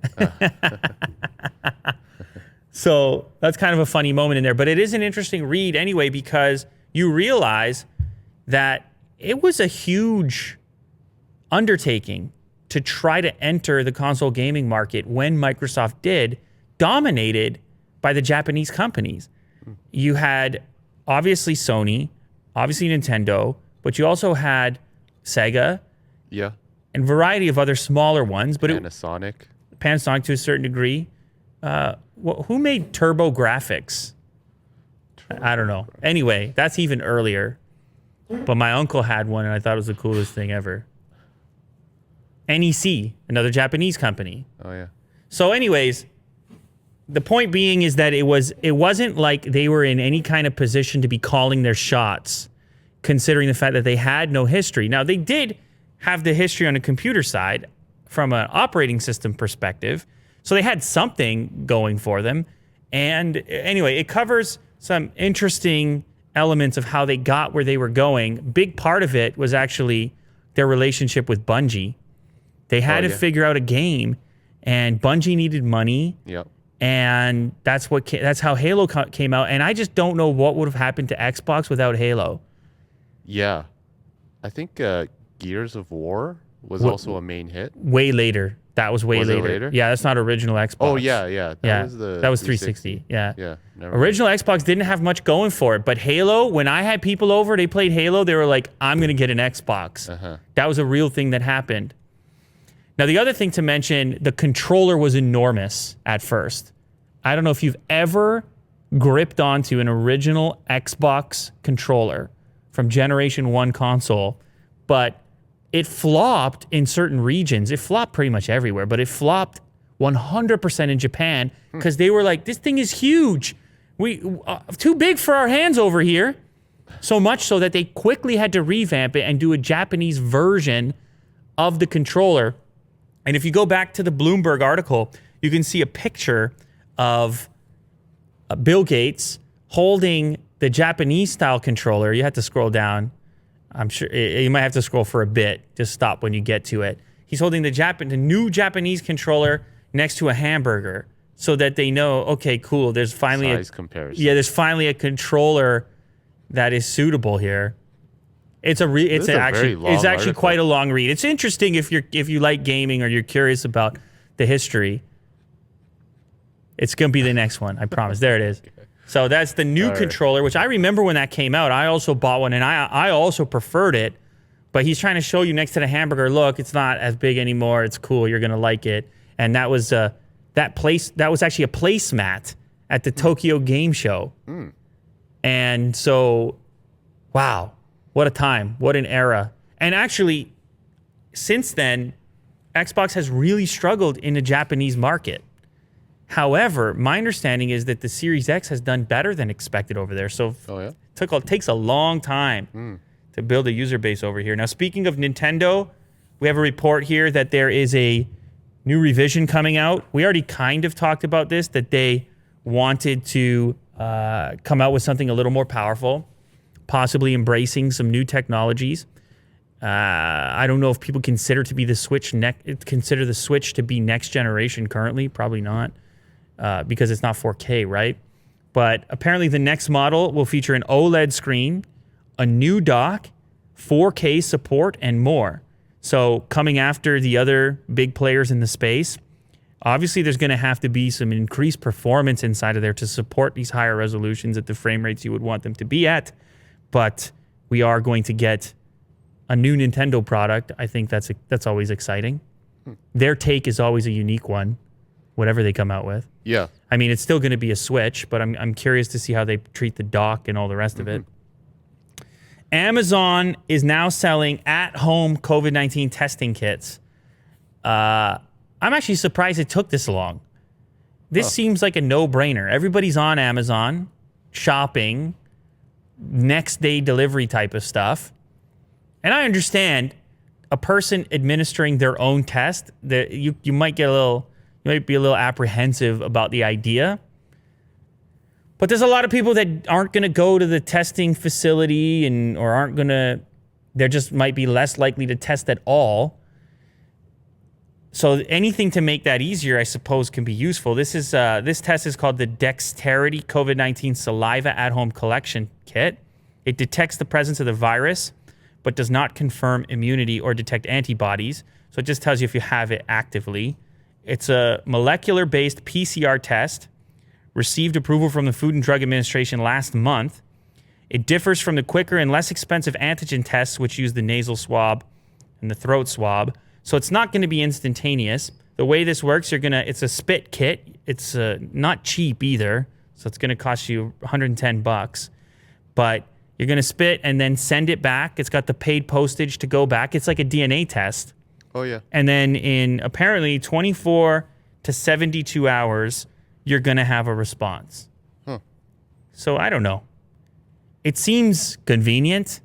So that's kind of a funny moment in there. But it is an interesting read anyway, because you realize that it was a huge undertaking to try to enter the console gaming market when Microsoft did, dominated by the Japanese companies. You had obviously Sony, obviously Nintendo, but you also had Sega, and a variety of other smaller ones. But Panasonic to a certain degree. Who made Turbo Graphics? I don't know. Anyway, that's even earlier. But my uncle had one, and I thought it was the coolest thing ever. NEC, another Japanese company. Oh yeah. So, anyways, the point being is that it wasn't like they were in any kind of position to be calling their shots, considering the fact that they had no history. Now, they did have the history on the computer side from an operating system perspective, so they had something going for them. And anyway, it covers some interesting elements of how they got where they were going. Big part of it was actually their relationship with Bungie. They had to figure out a game, and Bungie needed money. Yep. And that's how Halo came out. And I just don't know what would have happened to Xbox without Halo. Yeah. I think Gears of War was also a main hit. Way later. That was way Was it later. later? Yeah, that's not original Xbox. Oh yeah. That was 360. Yeah. Yeah. Original Xbox didn't have much going for it, but Halo, when I had people over, they played Halo, they were like, I'm going to get an Xbox. That was a real thing that happened. Now, the other thing to mention, the controller was enormous at first. I don't know if you've ever gripped onto an original Xbox controller from Generation 1 console, but it flopped in certain regions. It flopped pretty much everywhere, but it flopped 100% in Japan because they were like, this thing is huge. We too big for our hands over here. So much so that they quickly had to revamp it and do a Japanese version of the controller. And if you go back to the Bloomberg article, you can see a picture of Bill Gates holding the Japanese-style controller. You have to scroll down. I'm sure you might have to scroll for a bit. Just stop when you get to it. He's holding the new Japanese controller next to a hamburger so that they know, okay, cool, there's finally size comparison. Yeah, there's finally a controller that is suitable here. It's actually quite a long read. It's interesting if you like gaming or you're curious about the history. It's going to be the next one, I promise. There it is. So that's the new controller, which I remember when that came out. I also bought one, and I also preferred it. But he's trying to show you next to the hamburger, look, it's not as big anymore. It's cool. You're going to like it. And that was that was actually a placemat at the Tokyo Game Show. And so, wow, what a time. What an era. And actually, since then, Xbox has really struggled in the Japanese market. However, my understanding is that the Series X has done better than expected over there. So it takes a long time to build a user base over here. Now, speaking of Nintendo, we have a report here that there is a new revision coming out. We already kind of talked about this, that they wanted to come out with something a little more powerful, possibly embracing some new technologies. I don't know if people consider the Switch to be next generation currently. Probably not. Because it's not 4K, right? But apparently the next model will feature an OLED screen, a new dock, 4K support, and more. So coming after the other big players in the space, obviously there's going to have to be some increased performance inside of there to support these higher resolutions at the frame rates you would want them to be at. But we are going to get a new Nintendo product. I think that's always exciting. Their take is always a unique one, whatever they come out with. Yeah. I mean, it's still going to be a Switch, but I'm curious to see how they treat the dock and all the rest of it. Amazon is now selling at-home COVID-19 testing kits. I'm actually surprised it took this long. This seems like a no-brainer. Everybody's on Amazon, shopping, next-day delivery type of stuff. And I understand a person administering their own test, that you might get you might be a little apprehensive about the idea. But there's a lot of people that aren't going to go to the testing facility they're just might be less likely to test at all. So anything to make that easier, I suppose, can be useful. This test is called the Dexterity COVID-19 Saliva at-Home Collection Kit. It detects the presence of the virus, but does not confirm immunity or detect antibodies. So it just tells you if you have it actively. It's a molecular-based PCR test, received approval from the Food and Drug Administration last month. It differs from the quicker and less expensive antigen tests, which use the nasal swab and the throat swab. So it's not going to be instantaneous. The way this works, it's a spit kit. It's not cheap either, so it's going to cost you $110. But you're going to spit and then send it back. It's got the paid postage to go back. It's like a DNA test. Oh, yeah. And then in apparently 24 to 72 hours, you're going to have a response. So I don't know. It seems convenient.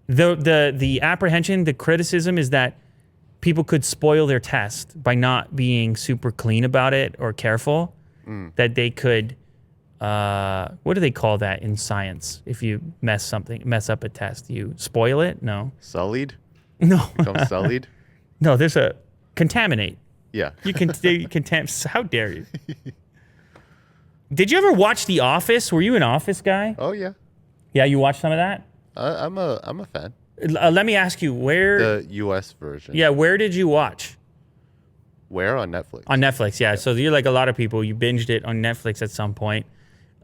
The apprehension, the criticism is that people could spoil their test by not being super clean about it or careful. That they could, what do they call that in science? If you mess up a test, you spoil it? No. Sullied? No. Become sullied? No, there's a contaminate. Yeah. You can how dare you? Did you ever watch The Office? Were you an Office guy? Oh, yeah. Yeah, you watched some of that? I'm a fan. Let me ask you, where... The U.S. version. Yeah, where did you watch? Where on Netflix? On Netflix, yeah. So you're like a lot of people. You binged it on Netflix at some point.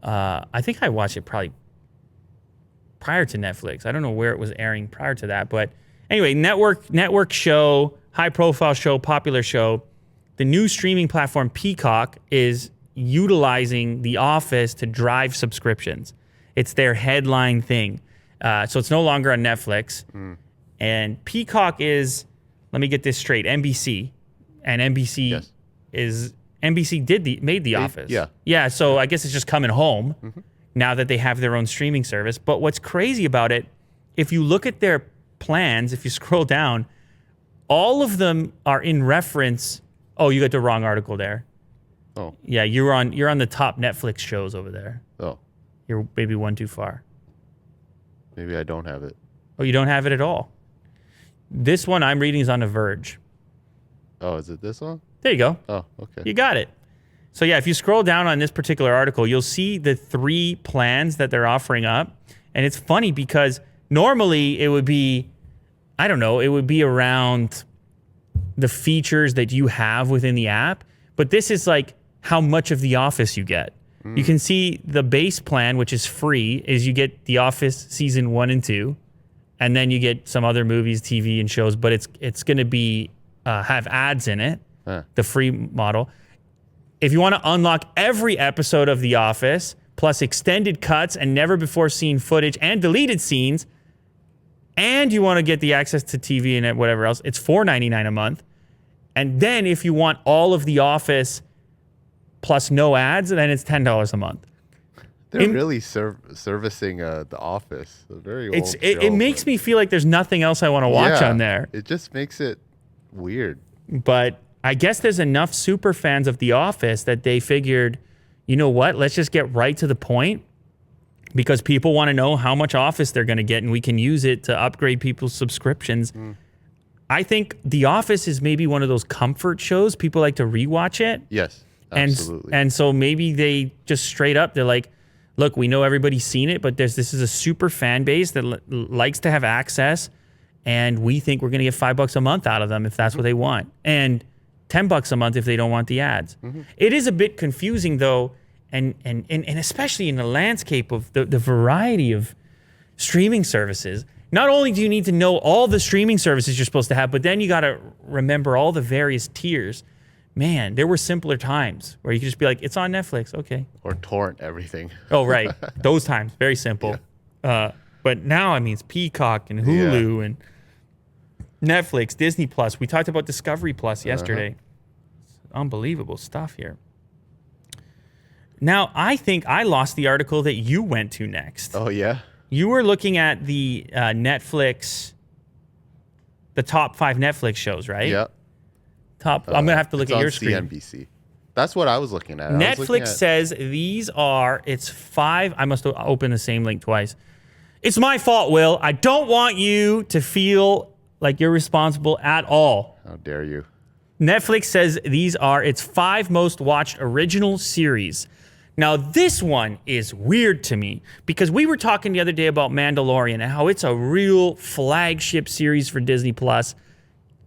I think I watched it probably prior to Netflix. I don't know where it was airing prior to that, but anyway, network show, high profile show, popular show. The new streaming platform Peacock is utilizing The Office to drive subscriptions. It's their headline thing. So it's no longer on Netflix. And Peacock is, let me get this straight, NBC. And NBC made The Office. Yeah. Yeah, so I guess it's just coming home now that they have their own streaming service. But what's crazy about it, if you look at their plans, if you scroll down, all of them are in reference. Oh, you got the wrong article there. Oh. Yeah, you're on the top Netflix shows over there. Oh. You're maybe one too far. Maybe I don't have it. Oh, you don't have it at all. This one I'm reading is on The Verge. Oh, is it this one? There you go. Oh, okay. You got it. So yeah, if you scroll down on this particular article, you'll see the 3 plans that they're offering up. And it's funny because normally it would be, I don't know, it would be around the features that you have within the app. But this is like how much of The Office you get. You can see the base plan, which is free, is you get The Office season 1 and 2. And then you get some other movies, TV, and shows. But it's going to be have ads in it, the free model. If you want to unlock every episode of The Office, plus extended cuts and never before seen footage and deleted scenes, and you want to get the access to TV and whatever else, it's $4.99 a month. And then if you want all of The Office plus no ads, then it's $10 a month. They're really servicing The Office. A very old show, it makes me feel like there's nothing else I want to watch on there. It just makes it weird. But I guess there's enough super fans of The Office that they figured, you know what, let's just get right to the point because people want to know how much Office they're going to get and we can use it to upgrade people's subscriptions. I think The Office is maybe one of those comfort shows. People like to rewatch it. Yes, absolutely. And so maybe they just straight up, they're like, look, we know everybody's seen it, but this is a super fan base that likes to have access. And we think we're going to get $5 a month out of them if that's what they want. And $10 a month if they don't want the ads. It is a bit confusing though, and especially in the landscape of the variety of streaming services. Not only do you need to know all the streaming services you're supposed to have, but then you got to remember all the various tiers. Man, there were simpler times where you could just be like, it's on Netflix, okay. Or torrent everything. Oh, right. Those times, very simple. Yeah. But now, I mean, it's Peacock and Hulu and Netflix, Disney Plus. We talked about Discovery Plus yesterday. Unbelievable stuff here. Now, I think I lost the article that you went to next. Oh, yeah? You were looking at the Netflix, the top 5 Netflix shows, right? Yeah. I'm going to have to look at your screen. CNBC. That's what I was looking at. Netflix says these are, it's 5. I must have opened the same link twice. It's my fault, Will. I don't want you to feel like you're responsible at all. How dare you? Netflix says these are its 5 most watched original series. Now, this one is weird to me because we were talking the other day about Mandalorian and how it's a real flagship series for Disney Plus.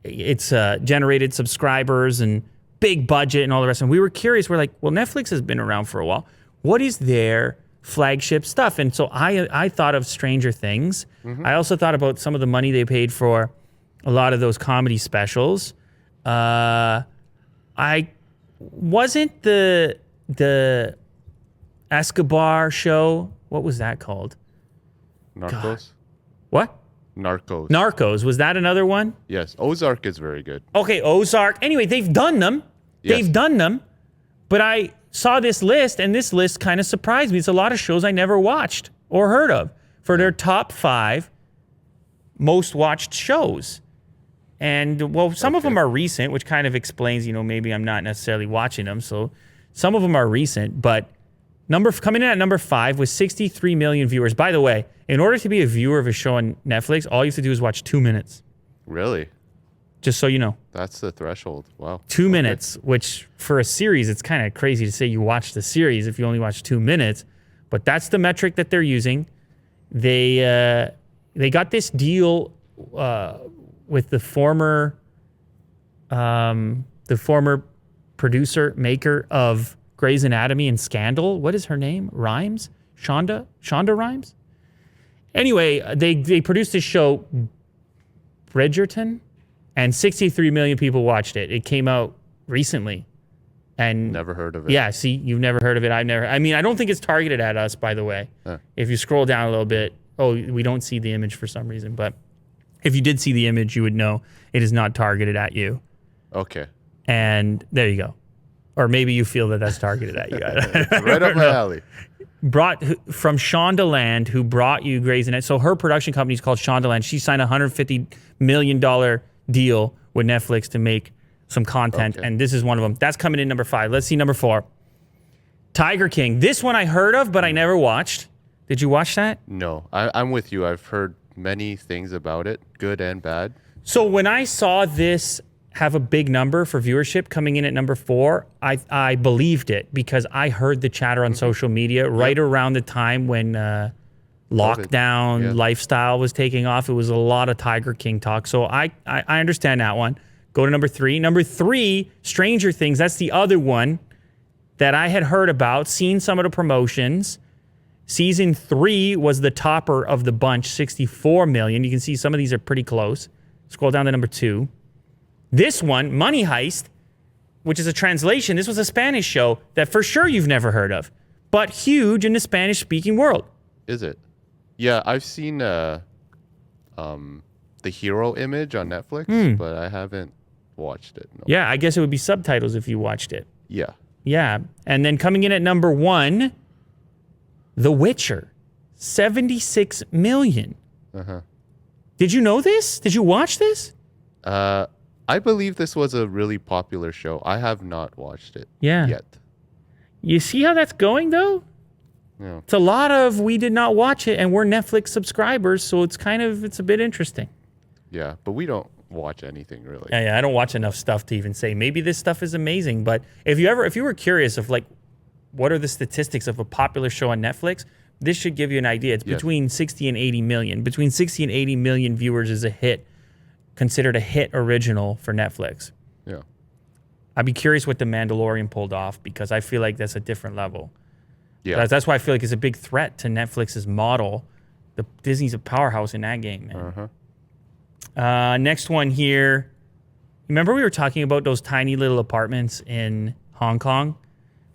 It's generated subscribers and big budget and all the rest. And we were curious. We're like, well, Netflix has been around for a while. What is their flagship stuff? And so I thought of Stranger Things. I also thought about some of the money they paid for a lot of those comedy specials. I wasn't the Escobar show. What was that called? Narcos? God. What? Narcos. Narcos. Was that another one? Yes. Ozark is very good. Okay, Ozark. Anyway, they've done them. Yes. They've done them. But I saw this list, and this list kind of surprised me. It's a lot of shows I never watched or heard of for their top 5 most watched shows. And, well, some of them are recent, which kind of explains, maybe I'm not necessarily watching them. So some of them are recent, but coming in at number 5 with 63 million viewers. By the way, in order to be a viewer of a show on Netflix, all you have to do is watch 2 minutes. Really? Just so you know. That's the threshold. Wow. 2 minutes, which for a series, it's kind of crazy to say you watch the series if you only watch 2 minutes. But that's the metric that they're using. They got this deal with the former the former producer, maker of Grey's Anatomy and Scandal. What is her name? Rhimes? Shonda Rhimes? Anyway, they produced this show, Bridgerton, and 63 million people watched it. It came out recently. And never heard of it. Yeah, see, you've never heard of it. I don't think it's targeted at us, by the way. If you scroll down a little bit, we don't see the image for some reason. But if you did see the image, you would know it is not targeted at you. Okay. And there you go. Or maybe you feel that that's targeted at you. It's right up my alley. Brought from Shondaland, who brought you Grey's Anatomy. So her production company is called Shondaland. She signed a $150 million deal with Netflix to make some content, and this is one of them. That's coming in number 5. Let's see number 4. Tiger King. This one I heard of, but I never watched. Did you watch that? No, I'm with you. I've heard many things about it, good and bad. So when I saw this have a big number for viewership coming in at number 4, I believed it because I heard the chatter on social media right around the time when lockdown lifestyle was taking off. It was a lot of Tiger King talk. So I understand that one. Go to number 3. Number 3, Stranger Things. That's the other one that I had heard about, seen some of the promotions. Season 3 was the topper of the bunch, 64 million. You can see some of these are pretty close. Scroll down to number 2. This one, Money Heist, which is a translation. This was a Spanish show that for sure you've never heard of, but huge in the Spanish-speaking world. Is it? Yeah, I've seen the hero image on Netflix, but I haven't watched it. No. Yeah, I guess it would be subtitles if you watched it. Yeah. Yeah. And then coming in at number 1, The Witcher, 76 million. Did you know this? Did you watch this? I believe this was a really popular show. I have not watched it yet. You see how that's going, though? Yeah. It's a lot of we did not watch it, and we're Netflix subscribers, so it's a bit interesting. Yeah, but we don't watch anything really. Yeah, I don't watch enough stuff to even say maybe this stuff is amazing. But if you were curious of like what are the statistics of a popular show on Netflix, this should give you an idea. It's between 60 and 80 million. Between 60 and 80 million viewers is a hit, considered a hit original for Netflix. Yeah. I'd be curious what The Mandalorian pulled off because I feel like that's a different level. Yeah. That's why I feel like it's a big threat to Netflix's model. Disney's a powerhouse in that game, man. Next one here. Remember we were talking about those tiny little apartments in Hong Kong?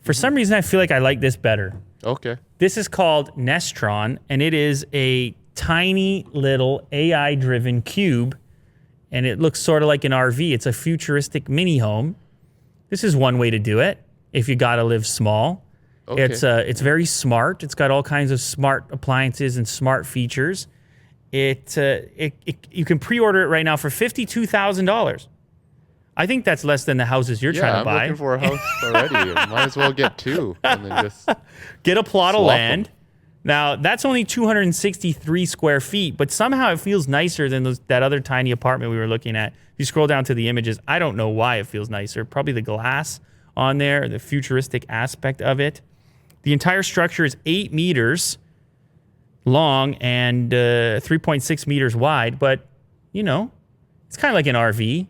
For some reason, I feel like I like this better. Okay. This is called Nestron, and it is a tiny little AI-driven cube, and it looks sort of like an RV. It's a futuristic mini home. This is one way to do it if you got to live small. Okay. It's very smart. It's got all kinds of smart appliances and smart features. You can pre-order it right now for $52,000. I think that's less than the houses you're trying to buy. I'm looking for a house already. Might as well get 2 and then just get a plot of land. Now, that's only 263 square feet, but somehow it feels nicer than that other tiny apartment we were looking at. If you scroll down to the images, I don't know why it feels nicer. Probably the glass on there, the futuristic aspect of it. The entire structure is 8 meters long and 3.6 meters wide, but, it's kind of like an RV,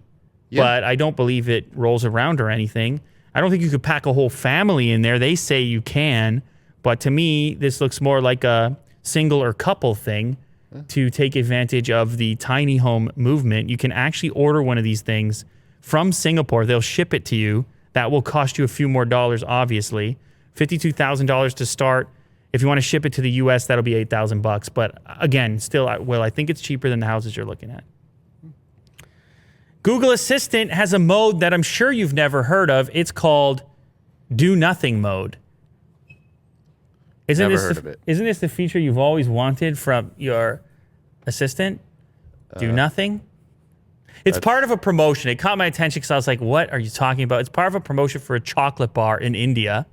but I don't believe it rolls around or anything. I don't think you could pack a whole family in there. They say you can, but to me, this looks more like a single or couple thing to take advantage of the tiny home movement. You can actually order one of these things from Singapore. They'll ship it to you. That will cost you a few more dollars, obviously. $52,000 to start. If you want to ship it to the U.S., that'll be $8,000. But again, still, I think it's cheaper than the houses you're looking at. Google Assistant has a mode that I'm sure you've never heard of. It's called Do Nothing mode. Isn't this the feature you've always wanted from your assistant? Do nothing? It's part of a promotion. It caught my attention because I was like, what are you talking about? It's part of a promotion for a chocolate bar in India.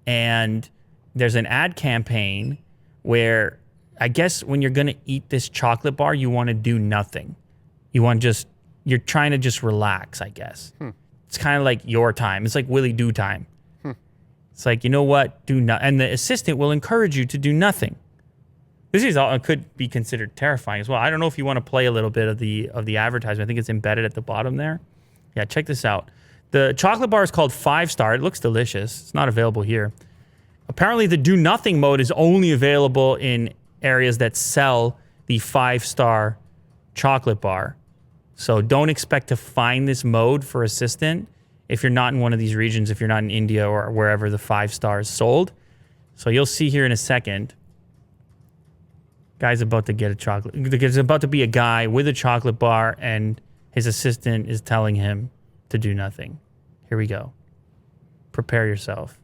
And there's an ad campaign where I guess when you're going to eat this chocolate bar, you want to do nothing. You're trying to just relax, I guess. It's kind of like your time. It's like Willie Do time. It's like, you know what? Do not, and the assistant will encourage you to do nothing. This could be considered terrifying as well. I don't know if you want to play a little bit of the advertisement. I think it's embedded at the bottom there. Yeah, check this out. The chocolate bar is called 5-star. It looks delicious. It's not available here. Apparently, the do nothing mode is only available in areas that sell the 5-star chocolate bar. So don't expect to find this mode for Assistant if you're not in one of these regions, if you're not in India or wherever the 5-star is sold. So you'll see here in a second. Guy's about to get a chocolate. There's about to be a guy with a chocolate bar, and his assistant is telling him to do nothing. Here we go. Prepare yourself.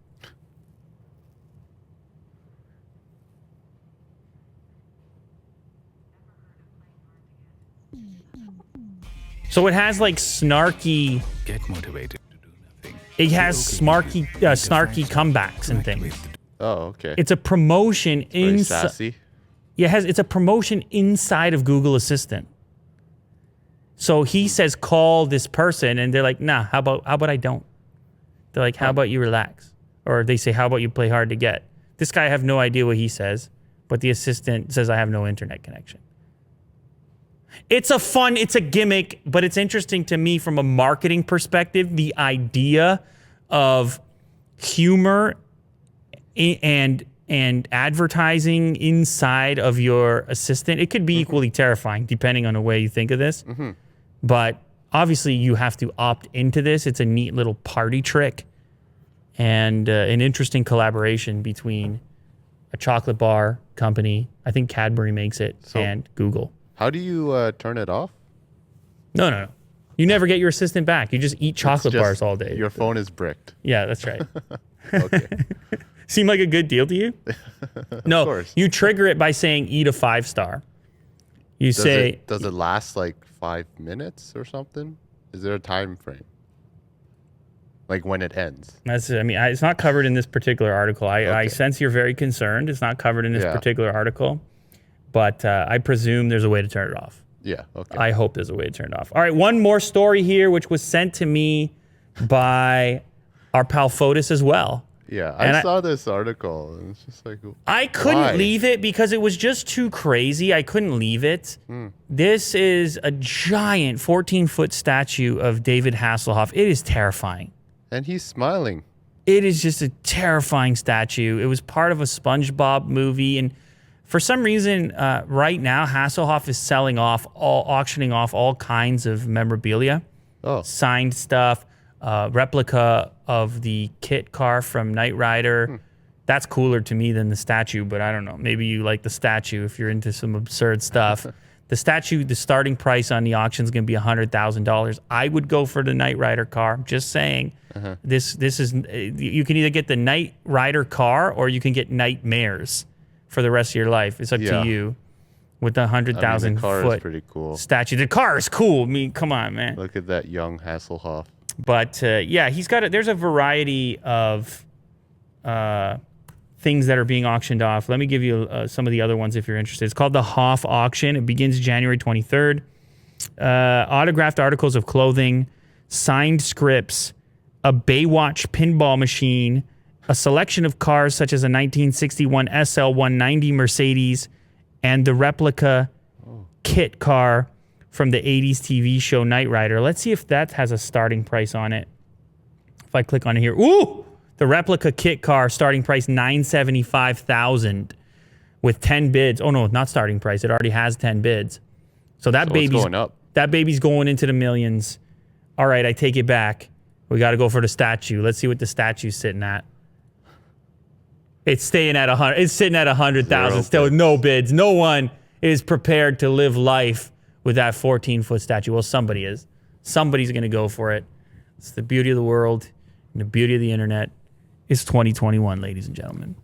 So it has like snarky. Get motivated to do nothing. It has snarky comebacks and things. Oh, okay. It's a promotion Very sassy. Yeah, it's a promotion inside of Google Assistant. So he says, call this person, and they're like, nah, how about I don't? They're like, how about you relax? Or they say, how about you play hard to get? This guy, I have no idea what he says, but the assistant says, I have no internet connection. It's a gimmick, but it's interesting to me from a marketing perspective, the idea of humor and advertising inside of your assistant. It could be equally terrifying depending on the way you think of this. But obviously you have to opt into this. It's a neat little party trick and an interesting collaboration between a chocolate bar company, I think Cadbury makes it, and Google. How do you turn it off? No. You never get your assistant back. You just eat chocolate bars all day. Your phone is bricked. Yeah, that's right. Okay. Seem like a good deal to you? No, Of course. you trigger it by saying eat a 5-star. You say... Does it last like 5 minutes or something? Is there a time frame? Like when it ends? It's not covered in this particular article. I sense you're very concerned. It's not covered in this particular article. But I presume there's a way to turn it off. Yeah, okay. I hope there's a way to turn it off. All right, one more story here, which was sent to me by our pal Fotis as well. Yeah, I saw this article, and it's just like, I couldn't leave it because it was just too crazy. I couldn't leave it. This is a giant 14-foot statue of David Hasselhoff. It is terrifying. And he's smiling. It is just a terrifying statue. It was part of a SpongeBob movie, and for some reason, right now, Hasselhoff is auctioning off all kinds of memorabilia, signed stuff, replica of the kit car from Knight Rider. That's cooler to me than the statue, but I don't know. Maybe you like the statue if you're into some absurd stuff. The statue, the starting price on the auction is going to be $100,000. I would go for the Knight Rider car. Just saying. This is, you can either get the Knight Rider car or you can get nightmares for the rest of your life. It's up to you with the 100,000 the car foot is pretty cool. statue. The car is cool. I mean, come on, man. Look at that young Hasselhoff. But yeah, he's got there's a variety of things that are being auctioned off. Let me give you some of the other ones if you're interested. It's called the Hoff auction. It begins January 23rd. Autographed articles of clothing, signed scripts, a Baywatch pinball machine, a selection of cars such as a 1961 SL 190 Mercedes, and the replica kit car from the 80s TV show Knight Rider. Let's see if that has a starting price on it. If I click on it here, ooh, the replica kit car starting price $975,000 with 10 bids. Oh no, not starting price. It already has 10 bids. So that baby's going up. That baby's going into the millions. All right, I take it back. We got to go for the statue. Let's see what the statue's sitting at. It's staying at 100. It's sitting at 100,000 still. No bids. No one is prepared to live life with that 14-foot statue. Well, somebody is. Somebody's going to go for it. It's the beauty of the world and the beauty of the internet. It's 2021, ladies and gentlemen.